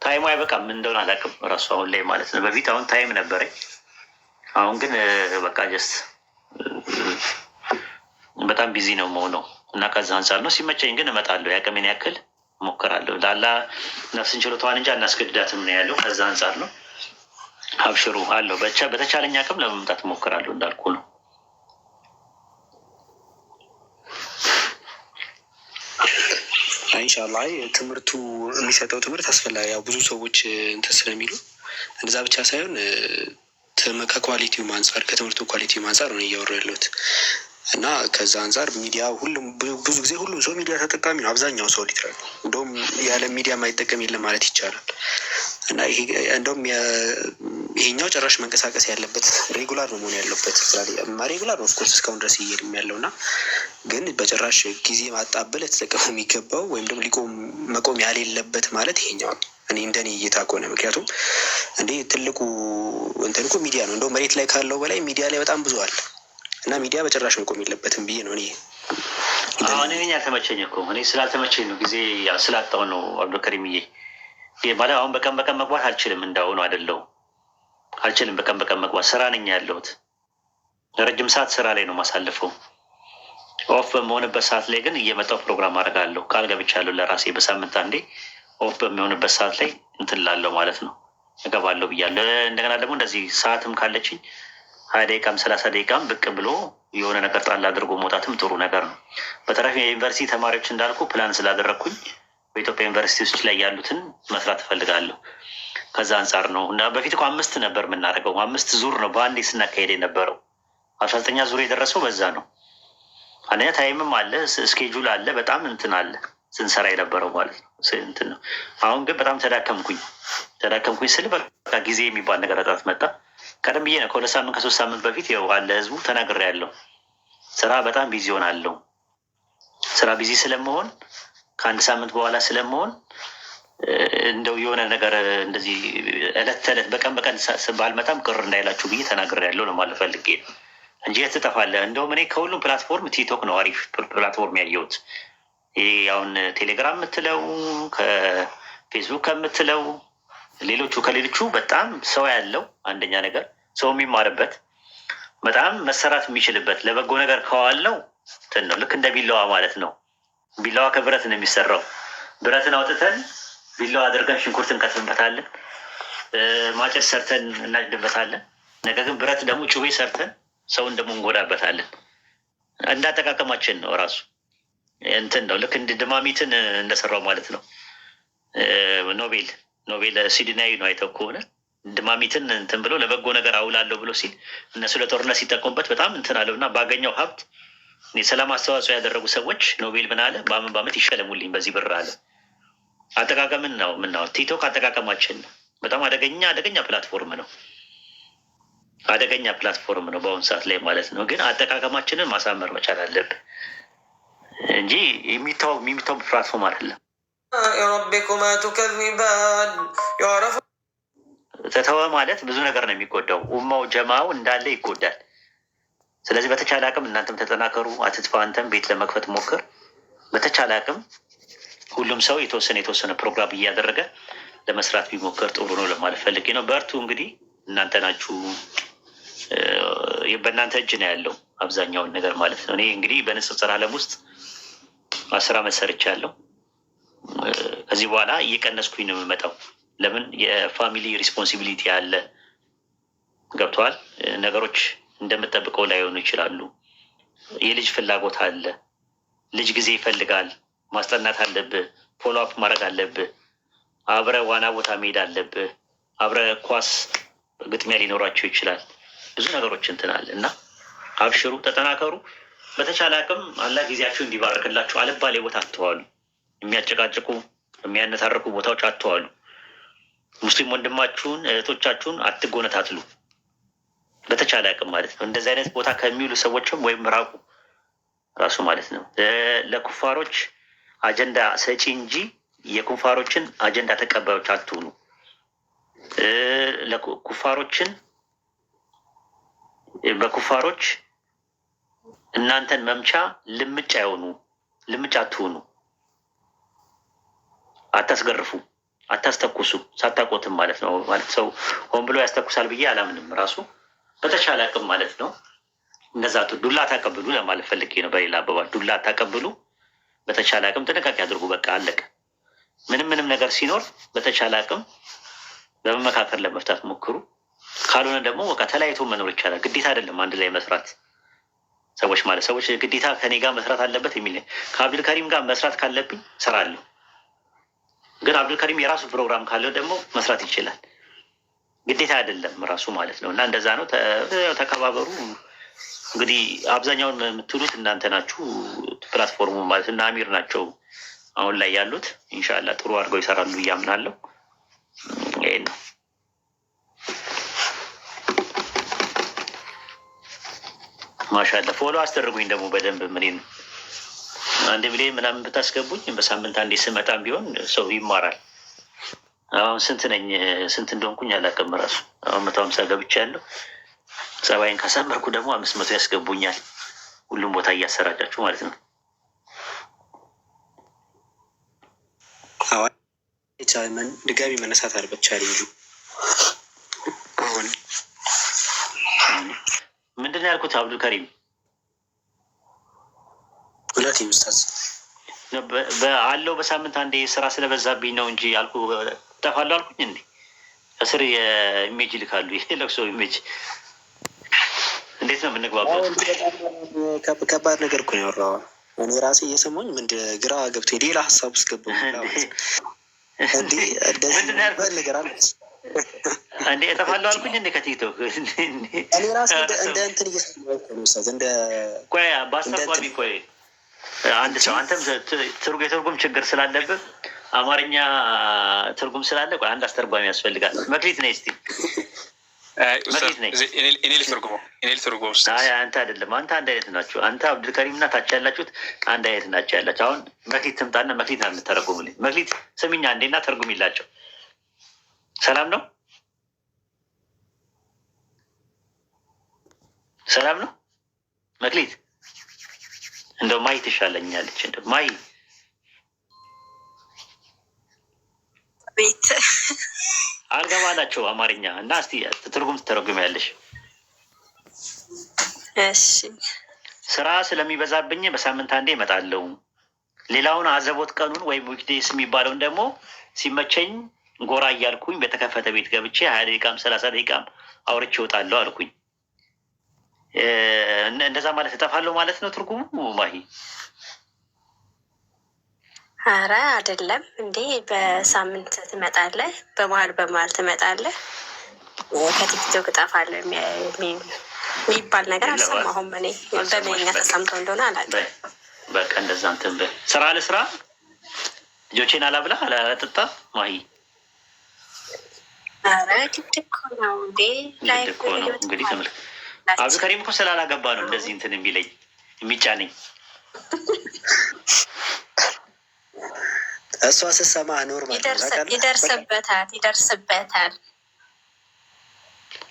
ታይሙ አይበቃም እንደሆነ አላውቅም እራሱ አሁን ላይ ማለት ነው። በፊት አሁን ታይም ነበረኝ፣ አሁን ግን በቃ ጀስት በጣም ቢዚ ነው መሆነው እና ከዛ አንጻር ነው። ሲመቸኝ ግን እመጣለሁ፣ ያቅሜን ያክል እሞክራለሁ። ላላ ነፍስን ችሎታዋን እንጂ አናስገድዳትም ነው ያለው። ከዛ አንጻር ነው። አብሽሩ አለው። በተቻለኝ አቅም ለመምጣት እሞክራለሁ እንዳልኩ ነው። ኢንሻላህ ትምህርቱ የሚሰጠው ትምህርት አስፈላጊ ያው ብዙ ሰዎች እንትን ስለሚሉ እንደዛ ብቻ ሳይሆን ከኳሊቲው አንጻር ከትምህርቱ ኳሊቲው አንጻር ነው እያወሩ ያለሁት እና ከዛ አንጻር ሚዲያ ሁሉም ብዙ ጊዜ ሁሉም ሰው ሚዲያ ተጠቃሚ ነው። አብዛኛው ሰው ሊትራል እንደውም ያለ ሚዲያ የማይጠቀም የለም ማለት ይቻላል። እና ይሄ እንደውም ይሄኛው ጭራሽ መንቀሳቀስ ያለበት ሬጉላር ነው መሆን ያለበት። ሬጉላር ነው ኦፍኮርስ እስካሁን ድረስ እየሄድም ያለው እና ግን በጭራሽ ጊዜ ማጣበል የተጠቀሙ የሚገባው ወይም ደግሞ መቆም ያሌለበት ማለት ይሄኛው ነው። እኔ እንደኔ እይታ ከሆነ ምክንያቱም እንዴ ትልቁ እንትን እኮ ሚዲያ ነው። እንደውም መሬት ላይ ካለው በላይ ሚዲያ ላይ በጣም ብዙ አለ እና ሚዲያ በጭራሽ መቆም የለበትም ብዬ ነው እኔ። እኔ ያልተመቸኝ እኮ እኔ ስላልተመቸኝ ነው፣ ጊዜ ስላጣው ነው። አብዱልከሪምዬ ማለት አሁን በቀን መግባት አልችልም፣ እንዳሁኑ አይደለሁም፣ አልችልም በቀን መግባት። ስራ ነኝ ያለሁት፣ ረጅም ሰዓት ስራ ላይ ነው ማሳልፈው። ኦፍ በመሆንበት ሰዓት ላይ ግን እየመጣው ፕሮግራም አደርጋለሁ። ቃል ገብቻለሁ ለራሴ በሳምንት አንዴ ኦፍ በሚሆንበት ሰዓት ላይ እንትን ላለው ማለት ነው እገባለሁ ብያለሁ። እንደገና ደግሞ እንደዚህ ሰዓትም ካለችኝ 20 ደቂቃም 30 ደቂቃም ብቅ ብሎ የሆነ ነገር ጣል አድርጎ መውጣትም ጥሩ ነገር ነው። በተረፈ የዩኒቨርሲቲ ተማሪዎች እንዳልኩ ፕላን ስላደረግኩኝ በኢትዮጵያ ዩኒቨርሲቲ ውስጥ ላይ ያሉትን መስራት እፈልጋለሁ። ከዛ አንጻር ነው እና በፊት እኮ 5 ነበር የምናደርገው፣ 5 ዙር ነው በአንዴ ስናካሄድ የነበረው። 19ኛ ዙር የደረሰው በዛ ነው። አንደኛ ታይምም አለ፣ ስኬጁል አለ፣ በጣም እንትን አለ ስንሰራ የነበረው ማለት ነው እንትን ነው። አሁን ግን በጣም ተዳከምኩኝ ስል በቃ ጊዜ የሚባል ነገር እጥረት መጣ። ቀደም ብዬ ነው ከ2 ሳምንት ከ3 ሳምንት በፊት ያው አለ ህዝቡ ተናግሬያለሁ። ስራ በጣም ቢዚ ሆናለሁ። ስራ ቢዚ ስለመሆን ከ1 ሳምንት በኋላ ስለመሆን እንደው የሆነ ነገር እንደዚህ እለት ተዕለት በቀን ባልመጣም ቅር እንዳይላችሁ ብዬ ተናግሬያለሁ ነው ማለት ፈልጌ ነው እንጂ የት ትጠፋለህ። እንደውም እኔ ከሁሉም ፕላትፎርም ቲክቶክ ነው አሪፍ ፕላትፎርም ያየሁት። ይሄ አሁን ቴሌግራም የምትለው ከፌስቡክ ከምትለው ከሌሎቹ በጣም ሰው ያለው አንደኛ ነገር ሰው የሚማርበት በጣም መሰራት የሚችልበት ለበጎ ነገር ከዋለው እንትን ነው። ልክ እንደ ቢላዋ ማለት ነው። ቢላዋ ከብረት ነው የሚሰራው። ብረትን አውጥተን ቢላዋ አድርገን ሽንኩርት እንከትፍበታለን፣ ማጨድ ሰርተን እናጭድበታለን። ነገር ግን ብረት ደግሞ ጩቤ ሰርተን ሰውን ደግሞ እንጎዳበታለን። እንዳጠቃቀማችን ነው ራሱ እንትን ነው። ልክ እንደ ድማሚትን እንደሰራው ማለት ነው። ኖቤል ስዊድናዊ ነው። አይተው ከሆነ ድማሚትን እንትን ብሎ ለበጎ ነገር አውላለሁ ብሎ ሲል እነሱ ለጦርነት ሲጠቀሙበት በጣም እንትን አለው እና ባገኘው ሀብት ሰላም አስተዋጽኦ ያደረጉ ሰዎች ኖቤል ምን አለ፣ በአመት ይሸለሙልኝ በዚህ ብር አለ። አጠቃቀምን ነው ምናው ቲክቶክ አጠቃቀማችን ነው። በጣም አደገኛ ፕላትፎርም ነው። አደገኛ ፕላትፎርም ነው በአሁኑ ሰዓት ላይ ማለት ነው። ግን አጠቃቀማችንን ማሳመር መቻል አለብን እንጂ የሚታው ፕላትፎርም አይደለም። ረቢኩማ ቱከዚባን ዩዕረፉ ተተወ ማለት ብዙ ነገር ነው የሚጎዳው። ኡማው ጀማው እንዳለ ይጎዳል። ስለዚህ በተቻለ አቅም እናንተም ተጠናከሩ። አትጥፋ። አንተም ቤት ለመክፈት ሞክር። በተቻለ አቅም ሁሉም ሰው የተወሰነ ፕሮግራም እያደረገ ለመስራት ቢሞክር ጥሩ ነው ለማለት ፈልጌ ነው። በርቱ። እንግዲህ እናንተ ናችሁ፣ በእናንተ እጅ ነው ያለው አብዛኛውን ነገር ማለት ነው። እኔ እንግዲህ በንጽጽር ዓለም ውስጥ 10 ዓመት ሰርቻለሁ። ከዚህ በኋላ እየቀነስኩኝ ነው የምመጣው። ለምን የፋሚሊ ሪስፖንሲቢሊቲ አለ። ገብተዋል። ነገሮች እንደምጠብቀው ላይሆኑ ይችላሉ። የልጅ ፍላጎት አለ። ልጅ ጊዜ ይፈልጋል። ማስጠናት አለብህ። ፎሎ አፕ ማድረግ አለብህ። አብረ ዋና ቦታ መሄድ አለብህ። አብረ ኳስ ግጥሚያ ሊኖራቸው ይችላል። ብዙ ነገሮች እንትን አለ እና አብሽሩ፣ ተጠናከሩ። በተቻለ አቅም አላህ ጊዜያችሁ እንዲባርክላችሁ። አልባሌ ቦታ አትዋሉ። የሚያጨቃጭቁ የሚያነታርኩ ቦታዎች አትዋሉ። ሙስሊም ወንድማችሁን እህቶቻችሁን አትጎነታትሉ፣ በተቻለ አቅም ማለት ነው። እንደዚህ አይነት ቦታ ከሚውሉ ሰዎችም ወይም ራቁ ራሱ ማለት ነው። ለኩፋሮች አጀንዳ ሰጪ እንጂ የኩፋሮችን አጀንዳ ተቀባዮች አትሁኑ። ለኩፋሮችን በኩፋሮች እናንተን መምቻ ልምጭ አትሁኑ። አታስገርፉ፣ አታስተኩሱ፣ ሳታቆትም ማለት ነው። ማለት ሰው ሆን ብሎ ያስተኩሳል ብዬ አላምንም። ራሱ በተቻለ አቅም ማለት ነው። እነዛ ዱላ አታቀብሉ ለማለት ፈልጌ ነው። በሌላ አባባል ዱላ አታቀብሉ። በተቻለ አቅም ጥንቃቄ አድርጉ። በቃ አለቀ። ምንም ነገር ሲኖር በተቻለ አቅም በመመካከር ለመፍታት ሞክሩ። ካልሆነ ደግሞ በቃ ተለያይቶ መኖር ይቻላል። ግዴታ አይደለም አንድ ላይ መስራት። ሰዎች ግዴታ ከኔ ጋር መስራት አለበት የሚል ከአብዱልከሪም ጋር መስራት ካለብኝ እሰራለሁ። ግን አብዱልከሪም የራሱ ፕሮግራም ካለው ደግሞ መስራት ይችላል። ግዴታ አይደለም ራሱ ማለት ነው። እና እንደዛ ነው። ተከባበሩ። እንግዲህ አብዛኛውን የምትሉት እናንተ ናችሁ። ፕላትፎርሙ ማለት እና አሚር ናቸው አሁን ላይ ያሉት። ኢንሻላህ ጥሩ አድርገው ይሰራሉ ብዬ አምናለሁ። ይሄ ነው። ማሻአላ ፎሎ አስደርጉኝ ደግሞ በደንብ ምን 1 ሚሊዮን ምናምን ብታስገቡኝ በሳምንት አንዴ ስመጣም ቢሆን ሰው ይማራል። አሁን ስንት እንደሆንኩኝ አላውቅም ራሱ። አሁን 150 ገብቻለሁ። ጸባይን ካሳመርኩ ደግሞ 500 ያስገቡኛል። ሁሉም ቦታ እያሰራጫችሁ ማለት ነው። ድጋሚ መነሳት አልበቻል እንጂ አሁን ምንድን ነው ያልኩት? አብዱልከሪም ሁለት ይመስታዝ አለው በሳምንት አንዴ ስራ ስለበዛብኝ ነው እንጂ አልኩ። ጠፋለሁ አልኩኝ እንዴ? ከስር የኢሜጅ ይልካሉ። የለቅሶ ኢሜጅ እንዴት ነው የምንግባባው? ከባድ ነገር እኮ ነው ያወራው። እኔ ራሴ እየሰማኝ ግራ ገብቶ ሌላ ሀሳብ ውስጥ ገባሁ። ነገር አለ እንዴ? እጠፋለሁ አልኩኝ እንዴ? ከቲክቶክ እኔ ራሴ እንደ እንትን እየሰማኝ ቆይ በአስተርጓሚ ቆይ አንድ ሰው አንተም የትርጉም ችግር ስላለብህ አማርኛ ትርጉም ስላለ ቆይ አንድ አስተርጓሚ ያስፈልጋል። መክሊት ነይ እስኪ አንተ አይደለም አንተ አንድ አይነት ናችሁ። አንተ አብዱልከሪም እና ታች ያላችሁት አንድ አይነት ናቸው ያላችሁ። አሁን መክሊት ትምጣና መክሊት ና የምተረጉምልኝ። መክሊት ስሚኛ አንዴና ተርጉም ይላቸው። ሰላም ነው ሰላም ነው መክሊት። እንደው ማይ ትሻለኛለች። እንደው ማይ ቤት አልገባላቸው አማርኛ እና እስቲ ትርጉም ትተረጉሚያለሽ። እሺ ስራ ስለሚበዛብኝ በሳምንት አንዴ እመጣለሁ። ሌላውን አዘቦት ቀኑን ወይም ዊክዴስ የሚባለውን ደግሞ ሲመቸኝ ጎራ እያልኩኝ በተከፈተ ቤት ገብቼ 20 ደቂቃም 30 ደቂቃም አውርቼ እወጣለሁ አልኩኝ። እንደዛ ማለት እጠፋለሁ ማለት ነው ትርጉሙ ማሂ? አረ አይደለም እንዴ፣ በሳምንት ትመጣለህ፣ በመሀል ትመጣለህ፣ ከቲክቶክ እጠፋለሁ የሚባል ነገር አልሰማሁም እኔ። በመኛ ተሰምተው እንደሆነ አላውቅም። በቃ እንደዛ እንትን በል። ስራ ለስራ ልጆቼን አላብላ አላጠጣ ማሂ። አረ ግድ እኮ ነው እንዴ ላይ እንግዲህ ተመልክ። አብዱልከሪም እኮ ስላላገባ ነው እንደዚህ እንትን የሚለኝ የሚጫነኝ። እሷ ስትሰማ ኖርማል ይደርስበታል።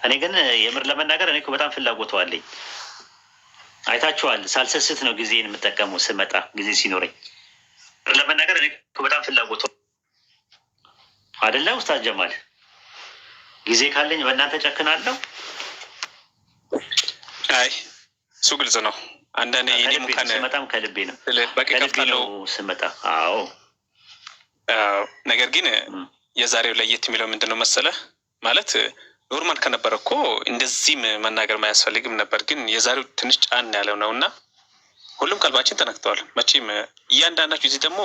እኔ ግን የምር ለመናገር እኔ እኮ በጣም ፍላጎቱ አለኝ። አይታችኋል፣ ሳልሰስት ነው ጊዜን የምጠቀመው ስመጣ ጊዜ ሲኖረኝ። ለመናገር እኔ እኮ በጣም ፍላጎቱ አይደለ ኡስታዝ ጀማል? ጊዜ ካለኝ በእናንተ ጨክናለሁ። አይ እሱ ግልጽ ነው። አንዳንዴ ስመጣም ከልቤ ነው ስመጣ። አዎ ነገር ግን የዛሬው ለየት የሚለው ምንድን ነው መሰለህ? ማለት ኖርማል ከነበረ እኮ እንደዚህም መናገር ማያስፈልግም ነበር። ግን የዛሬው ትንሽ ጫን ያለው ነው እና ሁሉም ቀልባችን ተነክተዋል። መቼም እያንዳንዳችሁ እዚህ ደግሞ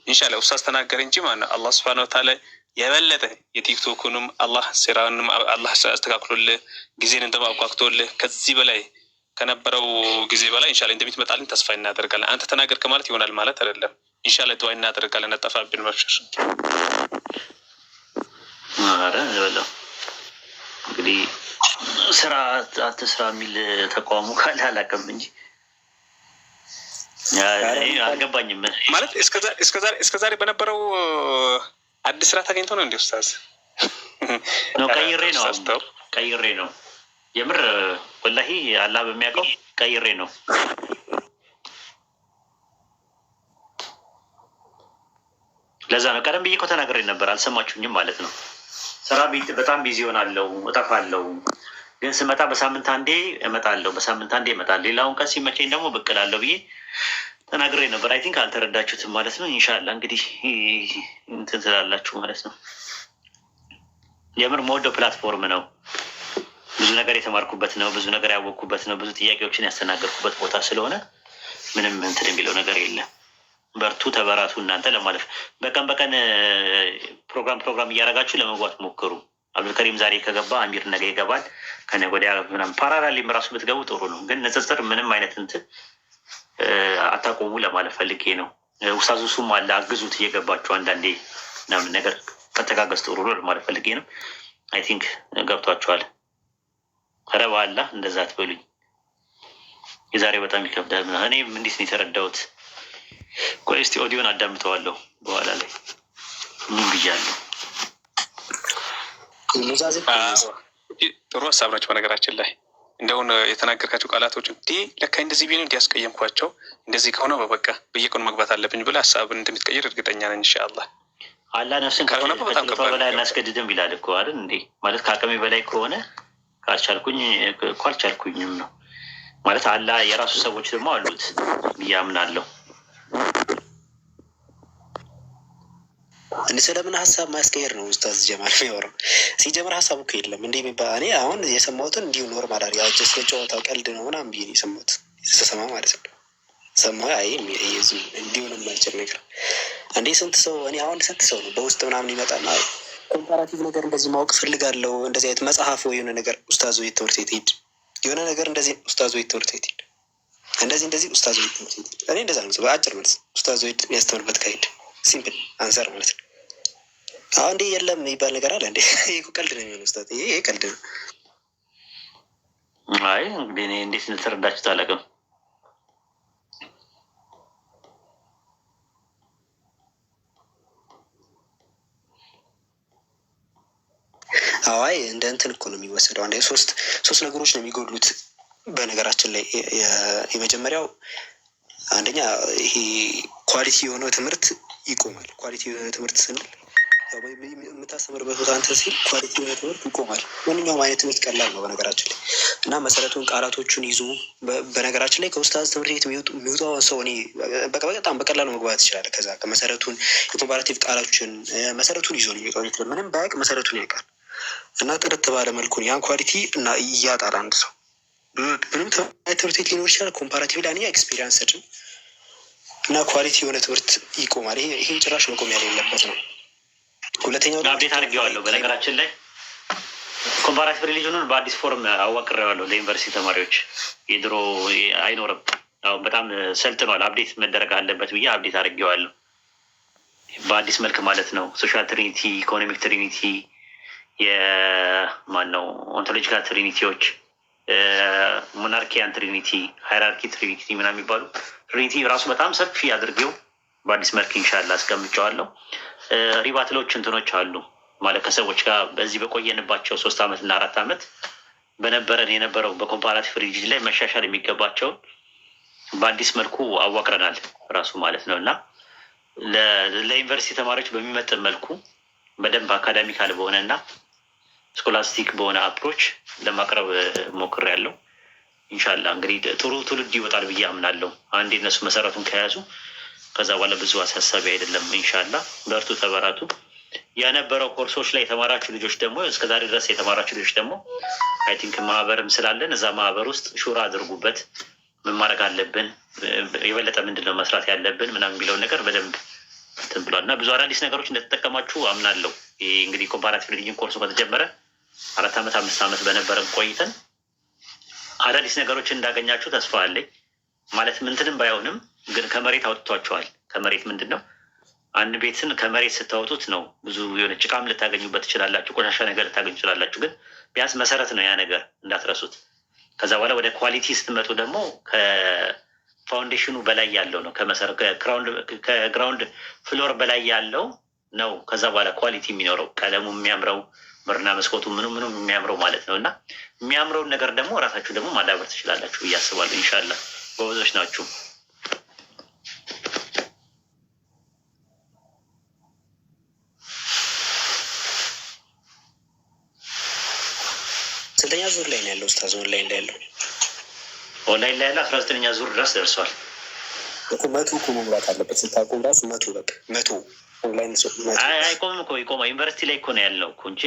ኢንሻላህ ኡስታዝ ተናገረ እንጂ ማለት አላህ ሱብሃነሁ ወተዓላ የበለጠ የቲክቶኩንም አላህ ስራውንም አላህ አስተካክሎልህ ጊዜን እንደማቋቅቶልህ ከዚህ በላይ ከነበረው ጊዜ በላይ ኢንሻላህ እንደምትመጣልን ተስፋ እናደርጋለን። አንተ ተናገርክ ማለት ይሆናል ማለት አይደለም። ኢንሻላህ ዱዓ እናደርጋለን። አጠፋብን መፍሸሽ ኧረ በለው እንግዲህ ስራ አትስራ የሚል ተቋሙ ካለ አላውቅም እንጂ አልገባኝም። ማለት እስከዛሬ በነበረው አዲስ ስራ ተገኝቶ ነው እንዲ ኡስታዝ ቀይሬ ነው የምር ወላሂ አላህ በሚያውቀው ቀይሬ ነው። ለዛ ነው ቀደም ብዬ እኮ ተናግሬ ነበር፣ አልሰማችሁኝም ማለት ነው። ስራ በጣም ቢዚ ሆናለሁ፣ እጠፋለሁ። ግን ስመጣ በሳምንት አንዴ እመጣለሁ፣ በሳምንት አንዴ እመጣለሁ። ሌላውን ቀን ሲመቸኝ ደግሞ ብቅ እላለሁ ብዬ ተናግሬ ነበር። አይ ቲንክ አልተረዳችሁትም ማለት ነው። ኢንሻላህ እንግዲህ እንትን ትላላችሁ ማለት ነው። የምር መወደው ፕላትፎርም ነው። ብዙ ነገር የተማርኩበት ነው። ብዙ ነገር ያወቅኩበት ነው። ብዙ ጥያቄዎችን ያስተናገርኩበት ቦታ ስለሆነ ምንም እንትን የሚለው ነገር የለም። በርቱ፣ ተበራቱ እናንተ ለማለፍ በቀን በቀን ፕሮግራም እያደረጋችሁ ለመግባት ሞክሩ። አብዱልከሪም ዛሬ ከገባ አሚር ነገ ይገባል፣ ከነገ ወዲያ ምናምን ፓራላሊም ራሱ ብትገቡ ጥሩ ነው። ግን ንጽጽር ምንም አይነት እንትን አታቆሙ ለማለት ፈልጌ ነው። ውስታዙ ሱም አለ አግዙት እየገባችሁ አንዳንዴ ምናምን ነገር መተጋገዝ ጥሩ ነው ለማለት ፈልጌ ነው። አይ ቲንክ ገብቷችኋል። ኧረ በአላህ እንደዛ አትበሉኝ። የዛሬው በጣም ይከብዳል። እኔም እንዴት ነው የተረዳሁት? ቆይ እስቲ ኦዲዮን አዳምጠዋለሁ በኋላ ላይ ምን ብያለሁ። ጥሩ ሀሳብ ናቸው። በነገራችን ላይ እንደሁን የተናገርካቸው ቃላቶች ለካ እንደዚህ ቢሆን እንዲያስቀየምኳቸው እንደዚህ ከሆነ በበቃ በየቀኑ መግባት አለብኝ ብለህ ሀሳብን እንደምትቀይር እርግጠኛ ነኝ። ኢንሻአላህ አላህ ነፍስን ከችሎታ በላይ እናስገድድም ይላል እኮ አይደል እንዴ? ማለት ከአቅሜ በላይ ከሆነ ካልቻልኩኝ እኮ አልቻልኩኝም ነው ማለት። አላህ የራሱ ሰዎች ደግሞ አሉት ብዬ አምናለሁ። እንደ ስለምን ሀሳብ ማስቀየር ነው ኡስታዝ ጀማል የሚያወራው። ሲጀምር ሀሳቡ እኮ የለም እንዲህ የሚባል እኔ አሁን የሰማሁትን እንዲሁ ኖርማል አሪ ያው ጀስት ጨዋታው ቀልድ ነው ምናምን ብዬ ነው የሰማሁት። የተሰማ ማለት ነው ሰማሁ። አይ እንዲሁን የማይችል ነገር እንዴ ስንት ሰው እኔ አሁን ስንት ሰው ነው በውስጥ ምናምን ይመጣና ኮምፓራቲቭ ነገር እንደዚህ ማወቅ ፈልጋለሁ እንደዚህ አይነት መጽሐፍ ወይ የሆነ ነገር ኡስታዝ ወይ ትምህርት ቤት ሂድ የሆነ ነገር እንደዚህ ኡስታዝ ወይ ትምህርት ቤት ሂድ እንደዚህ ኡስታዝ ወይ ትምህርት ቤት ሂድ። እኔ እንደዛ ነው በአጭር መልስ ኡስታዝ ወይ የሚያስተምርበት ካሄድ ሲምፕል አንሰር ማለት ነው። አሁን እንዴ የለም የሚባል ነገር አለ እንዴ? ይሄ ቀልድ ነው የሚሆነው ኡስታዝ፣ ይሄ ቀልድ ነው። አይ እንግዲህ እኔ እንዴት እንደተረዳችሁት አላውቅም። አዋይ እንደ እንትን እኮ ነው የሚወሰደው። አንዴ ሶስት ነገሮች ነው የሚጎድሉት በነገራችን ላይ። የመጀመሪያው አንደኛ ይሄ ኳሊቲ የሆነው ትምህርት ይቆማል። ኳሊቲ የሆነ ትምህርት ስንል የምታስተምርበት ቦታ አንተ ሲል ኳሊቲ የሆነ ትምህርት ይቆማል። ማንኛውም አይነት ትምህርት ቀላል ነው በነገራችን ላይ እና መሰረቱን ቃላቶቹን ይዞ በነገራችን ላይ ከኡስታዝ ትምህርት ቤት የሚወጣው ሰው እኔ በጣም በቀላሉ መግባት ይችላል። ከዛ ከመሰረቱን የኮምፓራቲቭ ቃላቶችን መሰረቱን ይዞ ነው የሚወጣው። ምንም ባያውቅ መሰረቱን ያውቃል እና ጥርት ባለ መልኩን ያን ኳሊቲ እና እያጣል አንድ ሰው ምንም ትምህርት ቤት ሊኖር ይችላል። ኮምፓራቲቭ ላይ ኤክስፔሪንስ ሰጭም እና ኳሊቲ የሆነ ትምህርት ይቆማል። ይሄ ጭራሽ መቆም የሌለበት ነው። ሁለተኛው አፕዴት አድርጌዋለሁ። በነገራችን ላይ ኮምፓራቲቭ ሪሊጅኑን በአዲስ ፎርም አዋቅሬዋለሁ ለዩኒቨርሲቲ ተማሪዎች። የድሮ አይኖርም፣ አሁን በጣም ሰልጥኗል። አፕዴት መደረግ አለበት ብዬ አፕዴት አድርጌዋለሁ በአዲስ መልክ ማለት ነው። ሶሻል ትሪኒቲ፣ ኢኮኖሚክ ትሪኒቲ፣ የማነው ኦንቶሎጂካል ትሪኒቲዎች፣ ሞናርኪያን ትሪኒቲ፣ ሃይራርኪ ትሪኒቲ ምናምን የሚባሉ ትሪኒቲ ራሱ በጣም ሰፊ አድርጌው በአዲስ መልክ ኢንሻላህ አስቀምጨዋለሁ። ሪባትሎች እንትኖች አሉ ማለት ከሰዎች ጋር በዚህ በቆየንባቸው 3 ዓመት እና 4 ዓመት የነበረው በኮምፓራቲቭ ሪሊጅን ላይ መሻሻል የሚገባቸውን በአዲስ መልኩ አዋቅረናል ራሱ ማለት ነው። እና ለዩኒቨርሲቲ ተማሪዎች በሚመጥን መልኩ በደንብ አካዳሚካል በሆነ እና ስኮላስቲክ በሆነ አፕሮች ለማቅረብ ሞክሬያለሁ። ኢንሻላህ እንግዲህ ጥሩ ትውልድ ይወጣል ብዬ አምናለሁ። አንዴ እነሱ መሰረቱን ከያዙ ከዛ በኋላ ብዙ አሳሳቢ አይደለም። ኢንሻላህ በርቱ፣ ተበራቱ። የነበረው ኮርሶች ላይ የተማራችሁ ልጆች ደግሞ እስከዛሬ ድረስ የተማራችሁ ልጆች ደግሞ አይ ቲንክ ማህበርም ስላለን እዛ ማህበር ውስጥ ሹራ አድርጉበት። ምን ማድረግ አለብን፣ የበለጠ ምንድነው መስራት ያለብን ምናምን የሚለውን ነገር በደንብ እንትን ብሏል እና ብዙ አዳዲስ ነገሮች እንደተጠቀማችሁ አምናለሁ። ይህ እንግዲህ ኮምፓራቲቭ ሪሊጅን ኮርሱ ከተጀመረ 4 ዓመት 5 ዓመት በነበረን ቆይተን አዳዲስ ነገሮችን እንዳገኛችሁ ተስፋ አለኝ። ማለት ምንትንም ባይሆንም ግን ከመሬት አውጥቷቸዋል። ከመሬት ምንድን ነው አንድ ቤትን ከመሬት ስታወጡት ነው ብዙ የሆነ ጭቃም ልታገኙበት ትችላላችሁ፣ ቆሻሻ ነገር ልታገኙ ትችላላችሁ። ግን ቢያንስ መሰረት ነው ያ ነገር እንዳትረሱት። ከዛ በኋላ ወደ ኳሊቲ ስትመጡ ደግሞ ከፋውንዴሽኑ በላይ ያለው ነው፣ ከግራውንድ ፍሎር በላይ ያለው ነው። ከዛ በኋላ ኳሊቲ የሚኖረው ቀለሙ የሚያምረው በርና መስኮቱ ምኑ የሚያምረው ማለት ነው። እና የሚያምረውን ነገር ደግሞ እራሳችሁ ደግሞ ማዳበር ትችላላችሁ ብዬ አስባለሁ። ኢንሻላህ ጎበዞች ናችሁ። ስንተኛ ዙር ላይ ነው ያለው? ኡስታዝ ኦንላይን ላይ ያለው ኦንላይን ላይ ያለው 19ኛ ዙር ድረስ ደርሷል። መቶ እኮ መሙላት አለበት። ስታቆም ራሱ መቶ በቃ መቶ ኦንላይን አይቆምም እኮ ይቆማ። ዩኒቨርሲቲ ላይ እኮ ነው ያለው እኮ እንጂ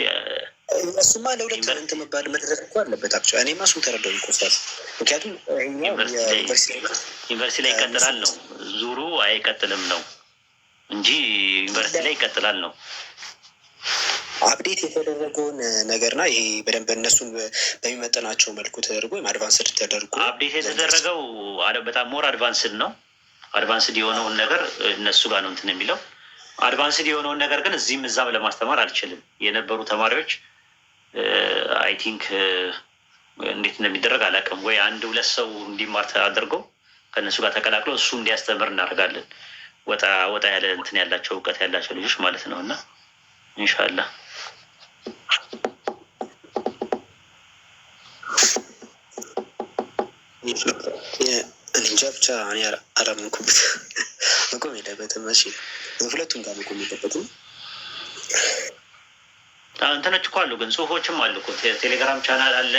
እሱማ ለሁለት እንትን መባል መድረክ እኮ አለበት። አክቹዋሊ እኔማ እሱን ተረዳሁኝ እኮ ኡስታዝ። ምክንያቱም ዩኒቨርሲቲ ላይ ይቀጥላል ነው ዙሩ አይቀጥልም ነው እንጂ ዩኒቨርሲቲ ላይ ይቀጥላል ነው። አፕዴት የተደረገውን ነገርና ይሄ በደንብ እነሱን በሚመጠናቸው መልኩ ተደርጎ ወይም አድቫንስድ ተደርጎ አፕዴት የተደረገው በጣም ሞር አድቫንስድ ነው። አድቫንስድ የሆነውን ነገር እነሱ ጋር ነው እንትን የሚለው። አድቫንስድ የሆነውን ነገር ግን እዚህም እዛም ለማስተማር አልችልም። የነበሩ ተማሪዎች አይ ቲንክ እንዴት እንደሚደረግ አላውቅም። ወይ አንድ ሁለት ሰው እንዲማር አድርገው ከእነሱ ጋር ተቀላቅለው እሱ እንዲያስተምር እናደርጋለን። ወጣ ያለ እንትን ያላቸው እውቀት ያላቸው ልጆች ማለት ነው። እና ኢንሻላህ እንጃ ብቻ እኔ አላመንኩበት። መቆም የለበትም። እሺ ሁለቱም ጋር መቆም የለበትም። እንትኖች እኮ አሉ፣ ግን ጽሁፎችም አሉ እኮ። ቴሌግራም ቻናል አለ፣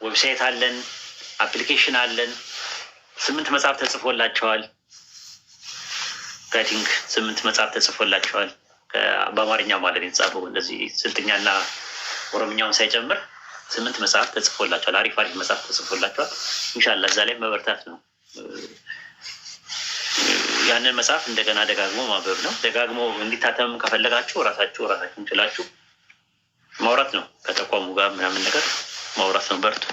ዌብሳይት አለን፣ አፕሊኬሽን አለን። 8 መጽሐፍ ተጽፎላቸዋል። ከቲንክ 8 መጽሐፍ ተጽፎላቸዋል። በአማርኛ ማለት የተጻፈው እንደዚህ ስልጥኛና ኦሮምኛውን ሳይጨምር 8 መጽሐፍ ተጽፎላቸዋል። አሪፍ መጽሐፍ ተጽፎላቸዋል። ኢንሻላህ እዛ ላይ መበርታት ነው። ያንን መጽሐፍ እንደገና ደጋግሞ ማንበብ ነው። ደጋግሞ እንዲታተም ከፈለጋችሁ ራሳችሁን ችላችሁ ማውራት ነው። ከተቋሙ ጋር ምናምን ነገር ማውራት ነው። በርቱ።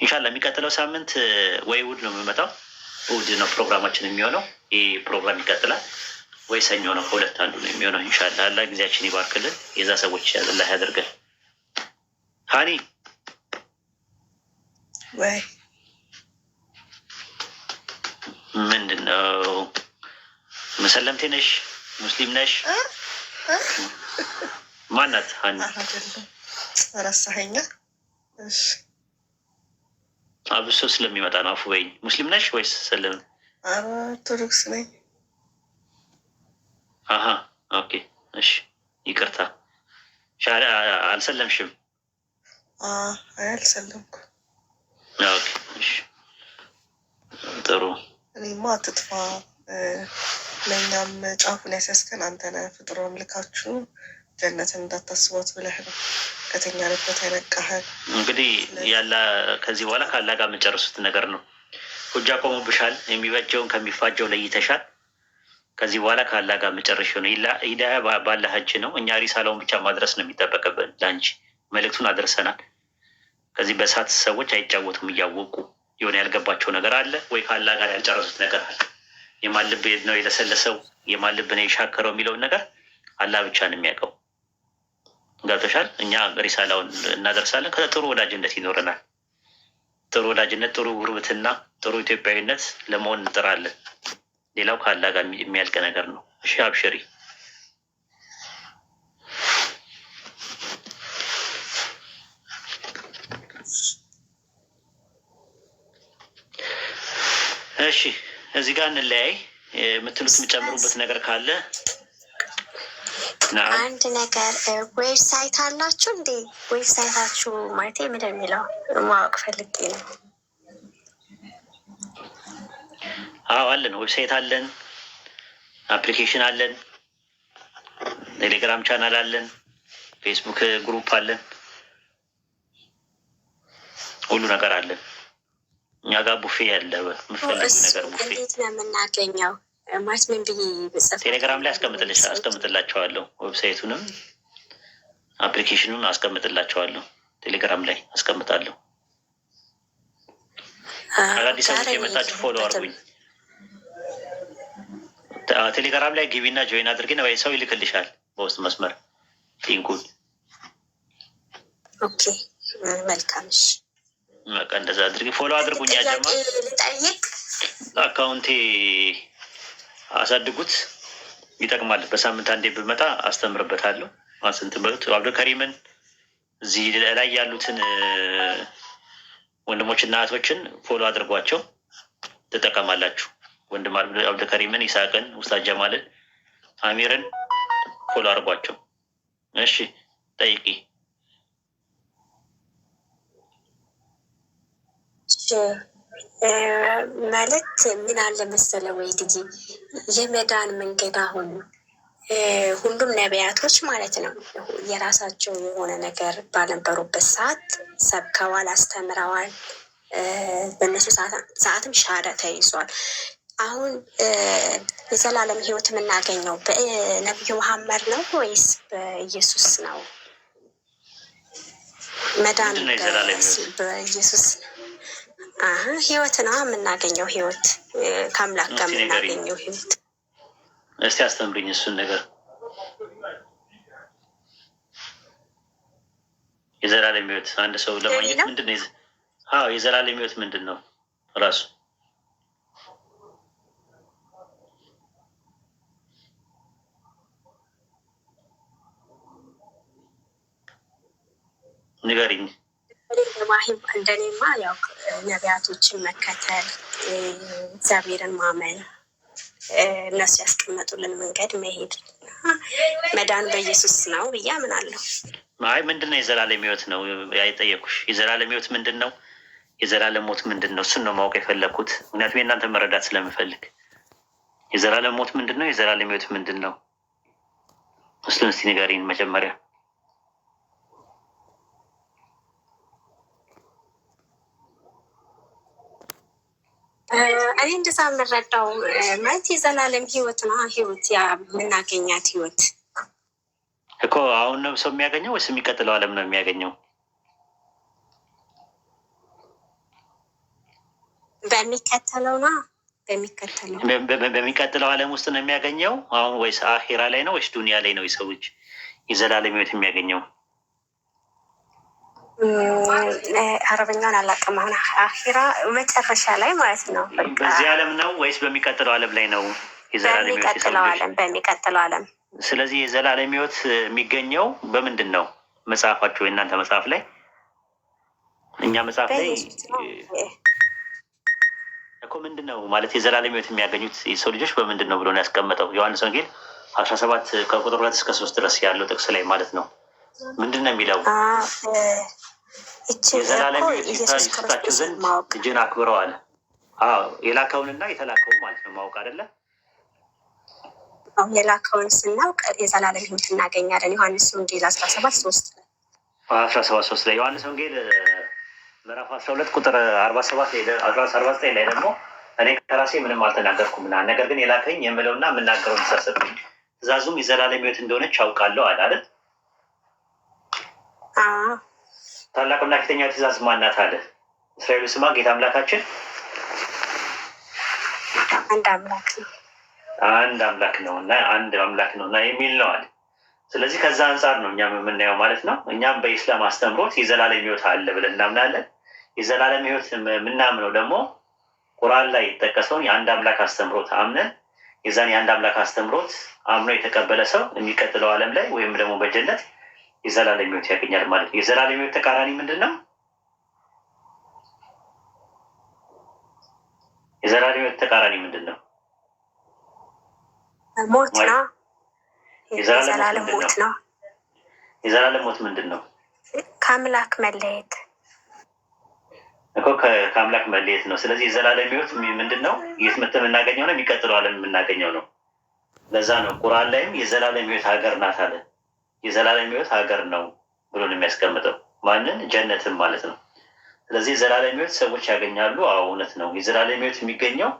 ኢንሻላህ የሚቀጥለው ሳምንት ወይ እሑድ ነው የምመጣው። እሑድ ነው ፕሮግራማችን የሚሆነው። ይህ ፕሮግራም ይቀጥላል። ወይ ሰኞ ነው፣ ከሁለት አንዱ ነው የሚሆነው። ኢንሻላህ አላህ ጊዜያችን ይባርክልን። የዛ ሰዎች አላህ ያደርገን። ሀኒ ወይ ምንድን ነው? መሰለምቴ ነሽ? ሙስሊም ነሽ? ማናት ሀኒ? ረሳኸኛ? አብሶ ስለሚመጣ ነው። አፉ በይኝ። ሙስሊም ነሽ ወይስ ሰለም? ኦርቶዶክስ ነኝ። አሀ ኦኬ እሺ፣ ይቅርታ። አልሰለምሽም? አልሰለምኩ። ኦኬ እሺ፣ ጥሩ። እኔማ አትጥፋ፣ ለእኛም ጫፉን ያስያዝከን አንተ ነህ። ፍጡሩን ልካችሁ ጀነትን እንዳታስቧት ብለህ ነው ከተኛንበት ያነቃኸን። እንግዲህ ያለ ከዚህ በኋላ ካላ ጋር የምጨርሱት ነገር ነው። ሁጃ ቆሙብሻል። የሚበጀውን ከሚፋጀው ለይተሻል። ከዚህ በኋላ ካላ ጋር መጨረሻ ነው። ሂዳያ ባላህ እጅ ነው። እኛ ሪሳላውን ብቻ ማድረስ ነው የሚጠበቅብን። ለአንቺ መልእክቱን አድርሰናል። ከዚህ በሳት ሰዎች አይጫወቱም እያወቁ የሆነ ያልገባቸው ነገር አለ ወይ ካላ ጋር ያልጨረሱት ነገር አለ። የማን ልብ ነው የለሰለሰው፣ የማን ልብ ነው የሻከረው የሚለውን ነገር አላህ ብቻ ነው የሚያውቀው። ገብቶሻል? እኛ ሪሳላውን እናደርሳለን። ከጥሩ ወዳጅነት ይኖረናል። ጥሩ ወዳጅነት፣ ጥሩ ጉርብትና፣ ጥሩ ኢትዮጵያዊነት ለመሆን እንጥራለን። ሌላው ከአላህ ጋር የሚያልቅ ነገር ነው። እሺ አብሽሪ። እሺ እዚህ ጋር እንለያይ። የምትሉት የምጨምሩበት ነገር ካለ አንድ ነገር። ዌብሳይት አላችሁ እንዴ? ዌብሳይታችሁ ማለት ምን የሚለው ማወቅ ፈልጌ ነው። አዎ አለን። ዌብሳይት አለን፣ አፕሊኬሽን አለን፣ ቴሌግራም ቻናል አለን፣ ፌስቡክ ግሩፕ አለን፣ ሁሉ ነገር አለን። እኛ ጋር ቡፌ ያለ የምትፈልጉ ነገር ቡፌ። እንዴት ነው የምናገኘው? ማለት ምን ብዬ ብጽፍ? ቴሌግራም ላይ አስቀምጥላቸዋለሁ። ዌብሳይቱንም አፕሊኬሽኑን አስቀምጥላቸዋለሁ። ቴሌግራም ላይ አስቀምጣለሁ። አዳዲስ ሰዎች የመጣችሁ ፎሎ አድርጉኝ። ቴሌግራም ላይ ግቢና ጆይን አድርጊ ነው ወይ ሰው ይልክልሻል በውስጥ መስመር ሊንኩን። ኦኬ መልካም። በቃ እንደዛ አድርጊ። ፎሎ አድርጉኝ። ያጀማ ልጠይቅ፣ አካውንቴ አሳድጉት፣ ይጠቅማል። በሳምንት አንዴ ብመጣ አስተምርበታለሁ። ማስንት በሉት አብዱልከሪምን እዚህ ላይ ያሉትን ወንድሞችና እህቶችን ፎሎ አድርጓቸው፣ ትጠቀማላችሁ። ወንድም አብዱልከሪምን፣ ይስሐቅን፣ ኡስታዝ ጀማልን፣ አሚርን ፎሎ አድርጓቸው። እሺ ጠይቂ። ማለት ምን አለ መሰለ ወይ ድጊ የመዳን መንገድ አሁን ሁሉም ነቢያቶች ማለት ነው የራሳቸው የሆነ ነገር ባልነበሩበት ሰዓት ሰብከዋል፣ አስተምረዋል። በእነሱ ሰዓትም ሻሃዳ ተይዟል። አሁን የዘላለም ሕይወት የምናገኘው በነቢዩ መሐመድ ነው ወይስ በኢየሱስ ነው? መዳን በኢየሱስ ሕይወት ነው የምናገኘው። ሕይወት ከአምላክ ጋር የምናገኘው ሕይወት። እስቲ አስተምሪኝ እሱን ነገር። የዘላለም ሕይወት አንድ ሰው ለማግኘት ምንድን ነው? የዘላለም ሕይወት ምንድን ነው ራሱ? ንገሪኝ። እንደኔማ ያው ነቢያቶችን መከተል፣ እግዚአብሔርን ማመን፣ እነሱ ያስቀመጡልን መንገድ መሄድ፣ መዳን በኢየሱስ ነው ብዬ አምናለሁ። አይ ምንድን ነው የዘላለም ሕይወት ነው ያይጠየኩሽ። የዘላለም ሕይወት ምንድን ነው? የዘላለም ሞት ምንድን ነው? እሱን ነው ማወቅ የፈለግኩት። ምክንያቱም የእናንተ መረዳት ስለምፈልግ። የዘላለም ሞት ምንድን ነው? የዘላለም ሕይወት ምንድን ነው? እሱን እስቲ ንገሪኝ መጀመሪያ። እኔ እንደዛ የምረዳው ማለት የዘላለም ሕይወት ነው። ሕይወት የምናገኛት ሕይወት እኮ አሁን ነው ሰው የሚያገኘው ወይስ የሚቀጥለው ዓለም ነው የሚያገኘው? በሚቀጥለው ዓለም ውስጥ ነው የሚያገኘው አሁን፣ ወይስ አኺራ ላይ ነው ወይስ ዱንያ ላይ ነው የሰው ልጅ የዘላለም ሕይወት የሚያገኘው? አረበኛውን አላውቅም። አሁን አኺራ መጨረሻ ላይ ማለት ነው። በዚህ ዓለም ነው ወይስ በሚቀጥለው ዓለም ላይ ነው የዘላለም ሕይወት? በሚቀጥለው ዓለም። ስለዚህ የዘላለም ሕይወት የሚገኘው በምንድን ነው? መጽሐፋቸው የእናንተ መጽሐፍ ላይ፣ እኛ መጽሐፍ ላይ እኮ ምንድን ነው ማለት የዘላለም ሕይወት የሚያገኙት የሰው ልጆች በምንድን ነው ብሎ ነው ያስቀመጠው? ዮሐንስ ወንጌል 17 ከቁጥር 2 እስከ 3 ድረስ ያለው ጥቅስ ላይ ማለት ነው። ምንድን ነው የሚለው? የዘላለም ሕይወት ይሰጣችሁ ዘንድ ልጅን አክብረዋል። የላከውንና የተላከውን ማለት ነው ማወቅ አይደለ? የላከውን ስናውቅ የዘላለም ሕይወት እናገኛለን። ዮሐንስ ወንጌል 17:3 ላይ ዮሐንስ ወንጌል ምዕራፍ 12 ቁጥር 47 ላይ ደግሞ እኔ ከራሴ ምንም አልተናገርኩም እና ነገር ግን የላከኝ የምለውና የምናገረውን ሰሰብኝ፣ ትእዛዙም የዘላለም ሕይወት እንደሆነች አውቃለሁ አለ አይደል? ታላቁና ፊተኛው ትእዛዝ ማናት አለ? እስራኤል ስማ ጌታ አምላካችን አንድ አምላክ ነው እና አንድ አምላክ ነው እና የሚል ነው አለ። ስለዚህ ከዛ አንጻር ነው እኛም የምናየው ማለት ነው። እኛም በኢስላም አስተምሮት የዘላለም ሕይወት አለ ብለን እናምናለን። የዘላለም ሕይወት የምናምነው ደግሞ ቁርአን ላይ የተጠቀሰውን የአንድ አምላክ አስተምሮት አምነን የዛን የአንድ አምላክ አስተምሮት አምኖ የተቀበለ ሰው የሚቀጥለው ዓለም ላይ ወይም ደግሞ በጀነት የዘላለም ሕይወት ያገኛል ማለት ነው። የዘላለም ሕይወት ተቃራኒ ምንድን ነው? የዘላለም ሕይወት ተቃራኒ ምንድን ነው? ሞት ነው። የዘላለም ሞት ነው። የዘላለም ሞት ምንድን ነው? ከአምላክ መለየት እኮ ከአምላክ መለየት ነው። ስለዚህ የዘላለም ሕይወት ምንድን ነው? የት መተን የምናገኘው ነው? የሚቀጥለው ዓለም የምናገኘው ነው። ለዛ ነው ቁርአን ላይም የዘላለም ሕይወት ሀገር ናት አለ። የዘላለም ሕይወት ሀገር ነው ብሎ ነው የሚያስቀምጠው። ማንን? ጀነትን ማለት ነው። ስለዚህ የዘላለም ሕይወት ሰዎች ያገኛሉ። እውነት ነው። የዘላለም ሕይወት የሚገኘው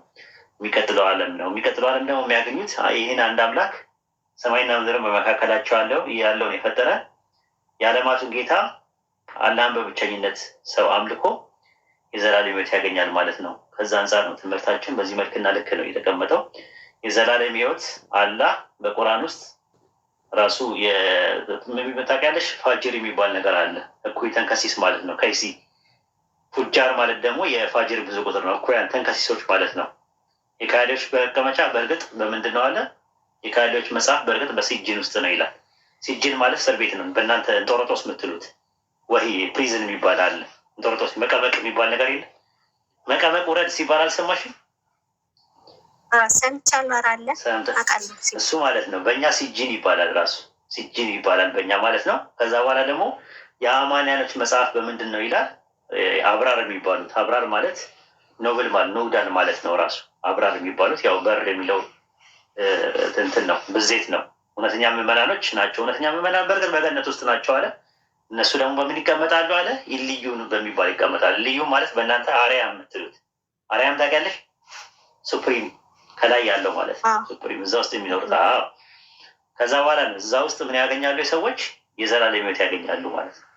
የሚቀጥለው ዓለም ነው። የሚቀጥለው ዓለም ደግሞ የሚያገኙት ይህን አንድ አምላክ ሰማይና ምድርን በመካከላቸው ያለውን የፈጠረ የዓለማቱን ጌታ አላህን በብቸኝነት ሰው አምልኮ የዘላለም ሕይወት ያገኛል ማለት ነው። ከዛ አንጻር ነው ትምህርታችን በዚህ መልክና ልክ ነው የተቀመጠው። የዘላለም ሕይወት አላህ በቁርአን ውስጥ ራሱ ታውቂያለሽ፣ ፋጅር የሚባል ነገር አለ። እኩይ ተንከሲስ ማለት ነው። ከይሲ ፉጃር ማለት ደግሞ የፋጅር ብዙ ቁጥር ነው። እኩያን ተንከሲሶች ማለት ነው። የካህዲዎች መቀመጫ በእርግጥ በምንድን ነው አለ? የካህዲዎች መጽሐፍ በእርግጥ በሲጅን ውስጥ ነው ይላል። ሲጅን ማለት እስር ቤት ነው። በእናንተ እንጦሮጦስ የምትሉት ወይ ፕሪዝን የሚባል አለ። እንጦሮጦስ መቀመቅ የሚባል ነገር የለ። መቀመቅ ውረድ ሲባል አልሰማሽም? ሰምቻለሁ። እሱ ማለት ነው። በእኛ ሲጅን ይባላል። ራሱ ሲጅን ይባላል በእኛ ማለት ነው። ከዛ በኋላ ደግሞ የአማንያኖች መጽሐፍ በምንድን ነው ይላል? አብራር የሚባሉት አብራር ማለት ኖብል ማለት ኖግዳን ማለት ነው። ራሱ አብራር የሚባሉት ያው በር የሚለው እንትን ነው፣ ብዜት ነው። እውነተኛ ምዕመናኖች ናቸው። እውነተኛ ምዕመናን በእርግጥ በገነት ውስጥ ናቸው አለ። እነሱ ደግሞ በምን ይቀመጣሉ አለ? ኢልዩን በሚባል ይቀመጣል። ኢልዩ ማለት በእናንተ አርያም የምትሉት አርያም ታውቂያለሽ? ሱፕሪም ከላይ ያለው ማለት ነው። ሱፕሪም እዛ ውስጥ የሚኖሩት። ከዛ በኋላ እዛ ውስጥ ምን ያገኛሉ? የሰዎች የዘላለም ሕይወት ያገኛሉ ማለት ነው።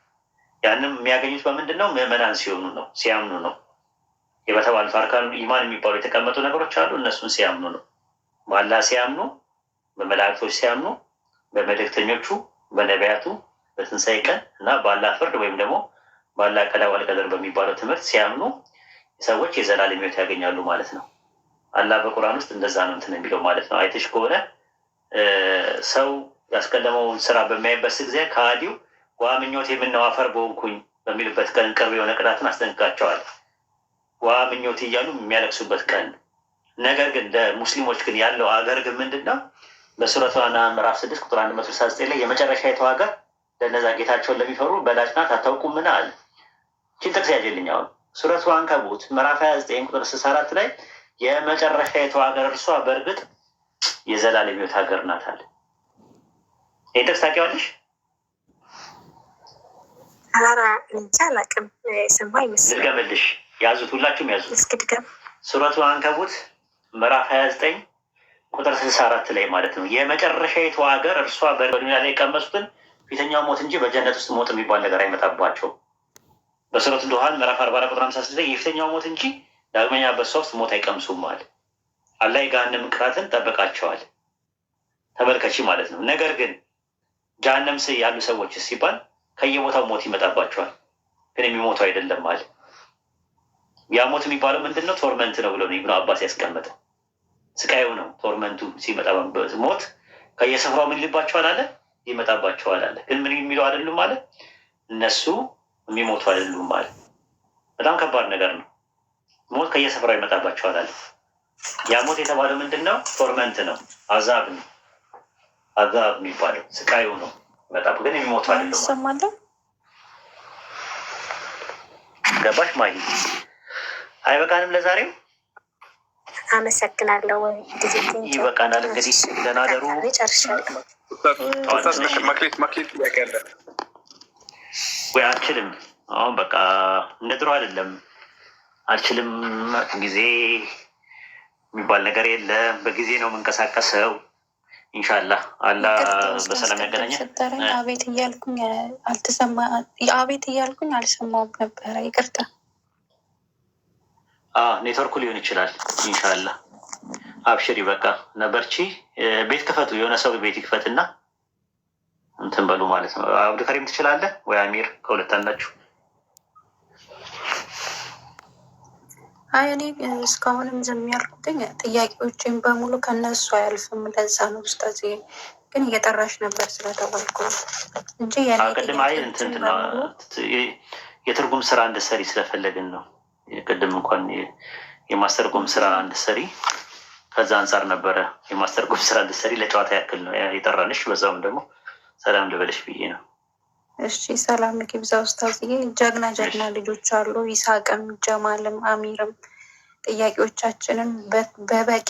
ያንም የሚያገኙት በምንድን ነው? ምዕመናን ሲሆኑ ነው፣ ሲያምኑ ነው። በተባሉት አርካኑ ኢማን የሚባሉ የተቀመጡ ነገሮች አሉ። እነሱን ሲያምኑ ነው። በአላህ ሲያምኑ፣ በመላእክቶች ሲያምኑ፣ በመልእክተኞቹ፣ በነቢያቱ፣ በትንሣኤ ቀን እና በአላህ ፍርድ ወይም ደግሞ በአላህ ቀዳ ወልቀደር በሚባለው ትምህርት ሲያምኑ ሰዎች የዘላለም ሕይወት ያገኛሉ ማለት ነው። አላህ በቁርአን ውስጥ እንደዛ ነው እንትን የሚለው ማለት ነው። አይተሽ ከሆነ ሰው ያስቀደመውን ስራ በሚያይበት ጊዜ ከሃዲው ዋ ምኞቴ የምነው አፈር በሆንኩኝ በሚልበት ቀን ቅርብ የሆነ ቅጣትን አስጠንቅቃቸዋል። ዋ ምኞቴ እያሉ የሚያለቅሱበት ቀን። ነገር ግን ለሙስሊሞች ግን ያለው ሀገር ግን ምንድን ነው? በሱረቱ አንዓም ምዕራፍ 6 ቁጥር 169 ላይ የመጨረሻ የተው ሀገር ለእነዛ ጌታቸውን ለሚፈሩ በላጭ ናት አታውቁም ምን አለ? ችን ጥቅስ ያጀልኝ። አሁን ሱረቱ አንከቡት ምዕራፍ 29 ቁጥር 64 ላይ የመጨረሻ የተው ሀገር እርሷ በእርግጥ የዘላለም ሕይወት ሀገር ናት አለ። ይህ ጥቅስ ታውቂዋለሽ? ልድገምልሽ፣ ያዙት፣ ሁላችሁም ያዙት። ሱረቱ አንከቡት ምዕራፍ 29 ቁጥር 64 ላይ ማለት ነው። የመጨረሻይቱ ሀገር እርሷ በዱንያ ላይ የቀመሱትን ፊተኛው ሞት እንጂ በጀነት ውስጥ ሞት የሚባል ነገር አይመጣባቸው። በሱረቱ ዱሃን ምዕራፍ 44 ቁጥር 56 ላይ የፊተኛው ሞት እንጂ ዳግመኛ በሷ ውስጥ ሞት አይቀምሱም አለ። አላህ የገሃነም ቅጣትን ጠበቃቸዋል። ተመልከቺ ማለት ነው። ነገር ግን ጀሃነም ስ ያሉ ሰዎች ሲባል ከየቦታው ሞት ይመጣባቸዋል፣ ግን የሚሞቱ አይደለም አለ። ያ ሞት የሚባለው ምንድን ነው? ቶርመንት ነው ብሎ ነው ኢብኑ አባስ ያስቀመጠ። ስቃዩ ነው ቶርመንቱ። ሲመጣ ሞት ከየስፍራው ምን ይልባቸዋል አለ? ይመጣባቸዋል አለ። ግን ምን የሚለው አይደሉም አለ? እነሱ የሚሞቱ አይደሉም አለ። በጣም ከባድ ነገር ነው። ሞት ከየስፍራው ይመጣባቸዋል አለ። ያ ሞት የተባለው ምንድን ነው? ቶርመንት ነው፣ አዛብ ነው። አዛብ የሚባለው ስቃዩ ነው። በጣም ግን የሚሞቱ አይደሉም። ገባሽ ማይ? አይበቃንም? ለዛሬው አመሰግናለሁ። ይበቃናል። እንግዲህ ደህና ደሩ። ወይ አልችልም። አሁን በቃ እንደ ድሮ አይደለም። አልችልም። ጊዜ የሚባል ነገር የለም። በጊዜ ነው የምንቀሳቀሰው። ኢንሻላህ አላህ በሰላም ያገናኘን። አቤት እያልኩኝ አልሰማሁም ነበረ። ይቅርታ። ኔትወርኩ ሊሆን ይችላል። ኢንሻላህ አብሽሪ። በቃ ነበርቺ። ቤት ክፈቱ። የሆነ ሰው ቤት ይክፈትና እንትን በሉ ማለት ነው። አብዱከሪም ትችላለህ ወይ አሚር? ከሁለት አላችሁ። አይ እኔ እስካሁንም ዝም ያልኩትኝ ጥያቄዎችን በሙሉ ከነሱ አያልፍም። ለዛ ነው ኡስታዝ ግን እየጠራሽ ነበር ስለተባልኩ እንጂ ቅድም አይ እንትን የትርጉም ስራ እንድትሰሪ ስለፈለግን ነው። ቅድም እንኳን የማስተርጎም ስራ እንድትሰሪ ከዛ አንጻር ነበረ። የማስተርጎም ስራ እንድትሰሪ ለጨዋታ ያክል ነው የጠራንሽ። በዛውም ደግሞ ሰላም ልበልሽ ብዬ ነው። እሺ ሰላም ይብዛ ኡስታዝዬ። ጀግና ልጆች አሉ። ይስሐቅም፣ ጀማልም፣ አሚርም ጥያቄዎቻችንን በበቂ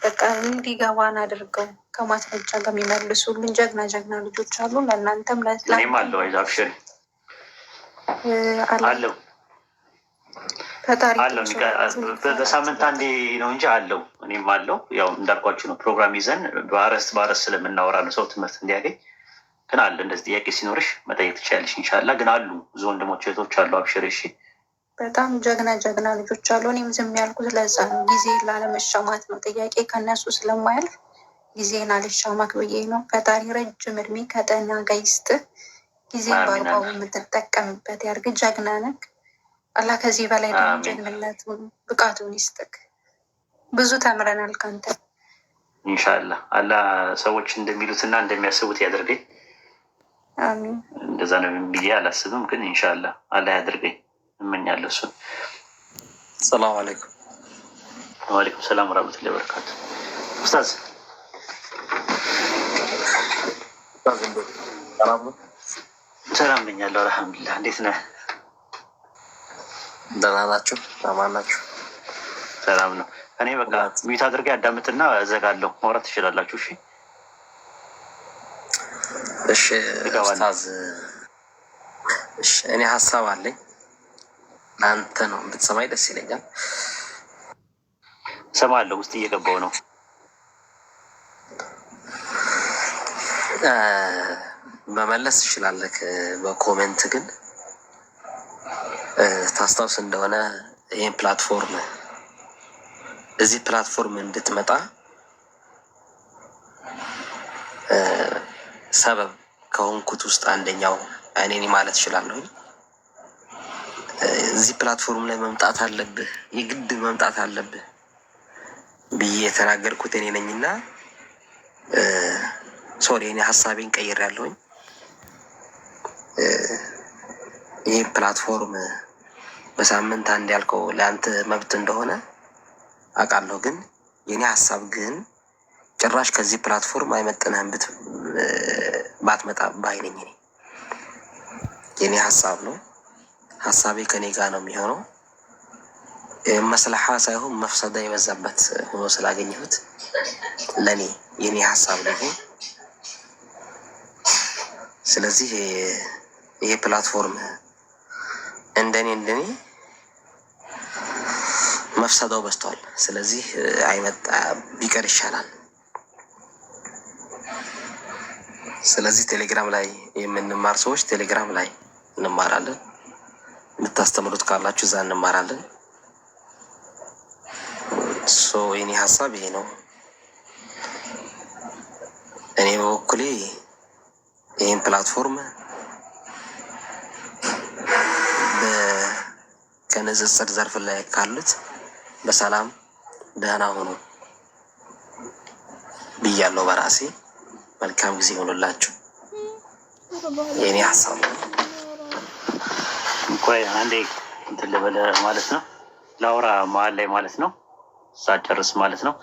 በቃ እንዲገባን አድርገው ከማስረጃ ጋር የሚመልሱልን ጀግና ልጆች አሉ። ለእናንተም እኔም አለው። አይዞህ አብሽሪ አለው አለው። በሳምንት አንዴ ነው እንጂ አለው። እኔም አለው። ያው እንዳልኳችሁ ነው። ፕሮግራም ይዘን በአረስ ስለምናወራ ነው ሰው ትምህርት እንዲያገኝ። ግን አለ እንደዚህ ጥያቄ ሲኖርሽ መጠየቅ ትችላለሽ። ኢንሻላህ ግን አሉ ብዙ ወንድሞች እህቶች አሉ። አብሽሪ እሺ። በጣም ጀግና ልጆች አሉ። እኔም ዝም ያልኩት ለዛ ነው፣ ጊዜ ላለመሻማት ነው። ጥያቄ ከነሱ ስለማያልፍ ጊዜን አልሻማክ ብዬ ነው። ፈጣሪ ረጅም እድሜ ከጤና ጋር ይስጥህ። ጊዜን በአግባቡ የምትጠቀምበት ያርግ። ጀግና ነህ። አላህ ከዚህ በላይ ደግሞ ጀግንነቱን ብቃቱን ይስጥክ። ብዙ ተምረናል ካንተ። ኢንሻላህ አላህ ሰዎች እንደሚሉትና እንደሚያስቡት ያደርገኝ። አሚን። እንደዛ ነው ብዬ አላስብም፣ ግን ኢንሻላህ አላህ ያደርገኝ እመኛለሁ። እሱን ሰላም አለይኩም። ወአለይኩም ሰላም ወራህመቱላሂ ወበረካቱ። ኡስታዝ ሰላም ነኛለሁ፣ አልሐምዱሊላህ። እንዴት ነህ? ደህና ናችሁ? አማን ናችሁ? ሰላም ነው። እኔ በቃ ሚዩት አድርጌ አዳምጥና እዘጋለሁ። ማውራት ትችላላችሁ። እሺ እሺ ኡስታዝ፣ እሺ እኔ ሀሳብ አለኝ፣ ለአንተ ነው ብትሰማኝ ደስ ይለኛል። እሰማለሁ፣ ውስጥ እየገባው ነው። መመለስ ትችላለህ በኮሜንት ግን ታስታውስ እንደሆነ ይህን ፕላትፎርም እዚህ ፕላትፎርም እንድትመጣ ሰበብ ከሆንኩት ውስጥ አንደኛው እኔ ማለት እችላለሁኝ። እዚህ ፕላትፎርም ላይ መምጣት አለብህ፣ የግድ መምጣት አለብህ ብዬ የተናገርኩት እኔ ነኝና ሶሪ እኔ ሀሳቤን ቀይሬያለሁኝ። ይህ ፕላትፎርም በሳምንት አንድ ያልከው ለአንተ መብት እንደሆነ አውቃለሁ፣ ግን የኔ ሀሳብ ግን ጭራሽ ከዚህ ፕላትፎርም አይመጥንህም ባትመጣ ባይነኝ። እኔ የኔ ሀሳብ ነው፣ ሀሳቤ ከኔ ጋር ነው የሚሆነው። መስለሓ ሳይሆን መፍሰዳ የበዛበት ሆኖ ስላገኘሁት ለእኔ የኔ ሀሳብ ነው። ስለዚህ ይሄ ፕላትፎርም እንደኔ መፍሰዳው በዝቷል። ስለዚህ አይመጣ ቢቀር ይሻላል። ስለዚህ ቴሌግራም ላይ የምንማር ሰዎች ቴሌግራም ላይ እንማራለን። የምታስተምሩት ካላችሁ እዛ እንማራለን። የኔ ሀሳብ ይሄ ነው። እኔ በበኩሌ ይህን ፕላትፎርም ከንጽጽር ዘርፍ ላይ ካሉት በሰላም ደህና ሆኖ ብያለሁ በራሴ። መልካም ጊዜ ሆኖላችሁ። የኔ ሀሳብ ነው። እንኳን አንዴ እንትን ልበለ ማለት ነው፣ ላውራ መሀል ላይ ማለት ነው፣ ሳጨርስ ማለት ነው።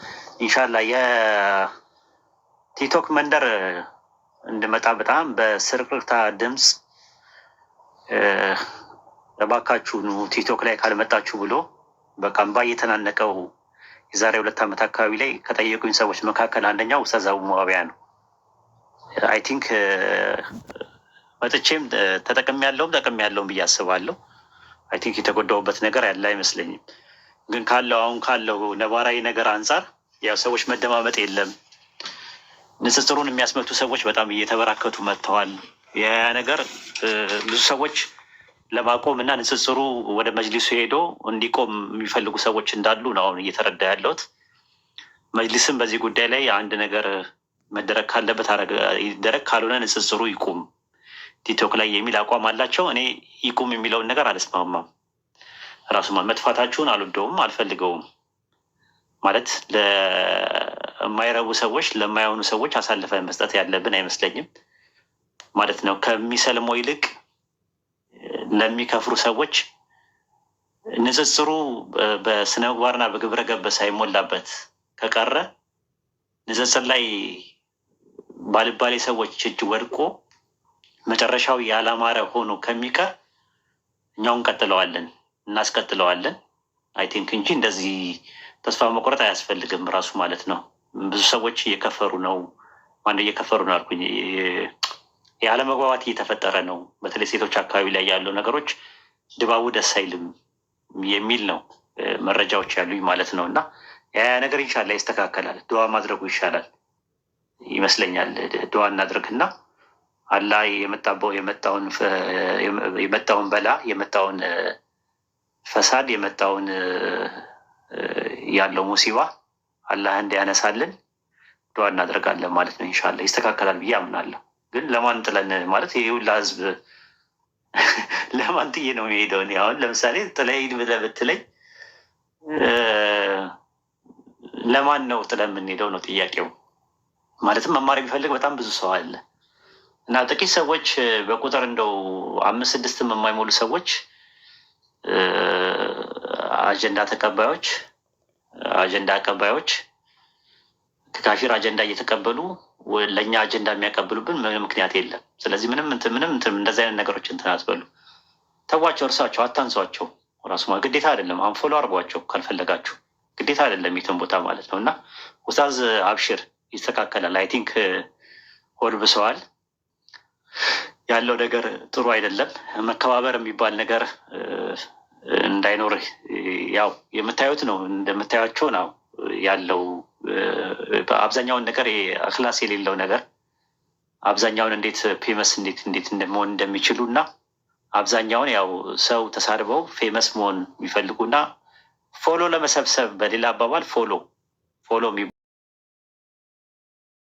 ኢንሻላህ የቲክቶክ መንደር እንድመጣ በጣም በስርቅርታ ድምፅ እባካችሁ ቲክቶክ ላይ ካልመጣችሁ ብሎ በቃ እምባ እየተናነቀው የዛሬ 2 ዓመት አካባቢ ላይ ከጠየቁኝ ሰዎች መካከል አንደኛው ኡስታዝ አቡ ሙአዊያ ነው። አይ ቲንክ መጥቼም ጠቀም ያለውም ብዬ አስባለሁ። አይ ቲንክ የተጎዳውበት ነገር ያለ አይመስለኝም። ግን አሁን ካለው ነባራዊ ነገር አንጻር ያው ሰዎች መደማመጥ የለም። ንጽጽሩን የሚያስመቱ ሰዎች በጣም እየተበራከቱ መጥተዋል። ያ ነገር ብዙ ሰዎች ለማቆም እና ንጽጽሩ ወደ መጅሊሱ ሄዶ እንዲቆም የሚፈልጉ ሰዎች እንዳሉ ነው አሁን እየተረዳ ያለሁት። መጅሊስም በዚህ ጉዳይ ላይ አንድ ነገር መደረግ ካለበት ይደረግ፣ ካልሆነ ንጽጽሩ ይቁም ቲክቶክ ላይ የሚል አቋም አላቸው። እኔ ይቁም የሚለውን ነገር አልስማማም። ራሱ መጥፋታችሁን አልወደውም፣ አልፈልገውም። ማለት ለማይረቡ ሰዎች ለማይሆኑ ሰዎች አሳልፈን መስጠት ያለብን አይመስለኝም ማለት ነው። ከሚሰልመው ይልቅ ለሚከፍሩ ሰዎች ንጽጽሩ በስነ ምግባርና በግብረ ገብ ሳይሞላበት ከቀረ ንጽጽር ላይ ባልባሌ ሰዎች እጅ ወድቆ መጨረሻው ያላማረ ሆኖ ከሚቀር እኛው እናስቀጥለዋለን አይ ቲንክ እንጂ እንደዚህ ተስፋ መቁረጥ አያስፈልግም ራሱ ማለት ነው። ብዙ ሰዎች እየከፈሩ ነው አልኩኝ። የአለመግባባት እየተፈጠረ ነው። በተለይ ሴቶች አካባቢ ላይ ያለው ነገሮች ድባቡ ደስ አይልም የሚል ነው መረጃዎች ያሉኝ ማለት ነው። እና ያ ነገር ኢንሻላህ ይስተካከላል። ድዋ ማድረጉ ይሻላል ይመስለኛል። ድዋ እናድርግና አላህ የመጣውን በላ የመጣውን ፈሳድ የመጣውን ያለው ሙሲባ አላህ እንዲያነሳልን ዱዓ እናደርጋለን ማለት ነው። ኢንሻላህ ይስተካከላል ብዬ አምናለሁ። ግን ለማን ጥለን ማለት ይሄ ሁላ ህዝብ ለማን ጥዬ ነው የሚሄደው? አሁን ለምሳሌ ጥለህ ብለህ ብትለኝ ለማን ነው ጥለን የምንሄደው ነው ጥያቄው። ማለትም መማር የሚፈልግ በጣም ብዙ ሰው አለ እና ጥቂት ሰዎች በቁጥር እንደው 5-6 የማይሞሉ ሰዎች አጀንዳ ተቀባዮች፣ አጀንዳ አቀባዮች ከካፊር አጀንዳ እየተቀበሉ ለእኛ አጀንዳ የሚያቀብሉብን ምንም ምክንያት የለም። ስለዚህ ምንም እንደዚህ አይነት ነገሮች እንትን አትበሉ፣ ተዋቸው፣ እርሳቸው፣ አታንሷቸው። ራሱ ግዴታ አይደለም። አንፎሎ አድርጓቸው ካልፈለጋችሁ፣ ግዴታ አይደለም የትን ቦታ ማለት ነው። እና ኡስታዝ አብሽር ይስተካከላል። አይ ቲንክ ሆድ ብሰዋል። ያለው ነገር ጥሩ አይደለም። መከባበር የሚባል ነገር እንዳይኖር ያው የምታዩት ነው፣ እንደምታያቸው ነው ያለው አብዛኛውን ነገር አክላስ የሌለው ነገር አብዛኛውን እንዴት ፌመስ እንዴት መሆን እንደሚችሉ እና አብዛኛውን ያው ሰው ተሳርበው ፌመስ መሆን የሚፈልጉና ፎሎ ለመሰብሰብ በሌላ አባባል ፎሎ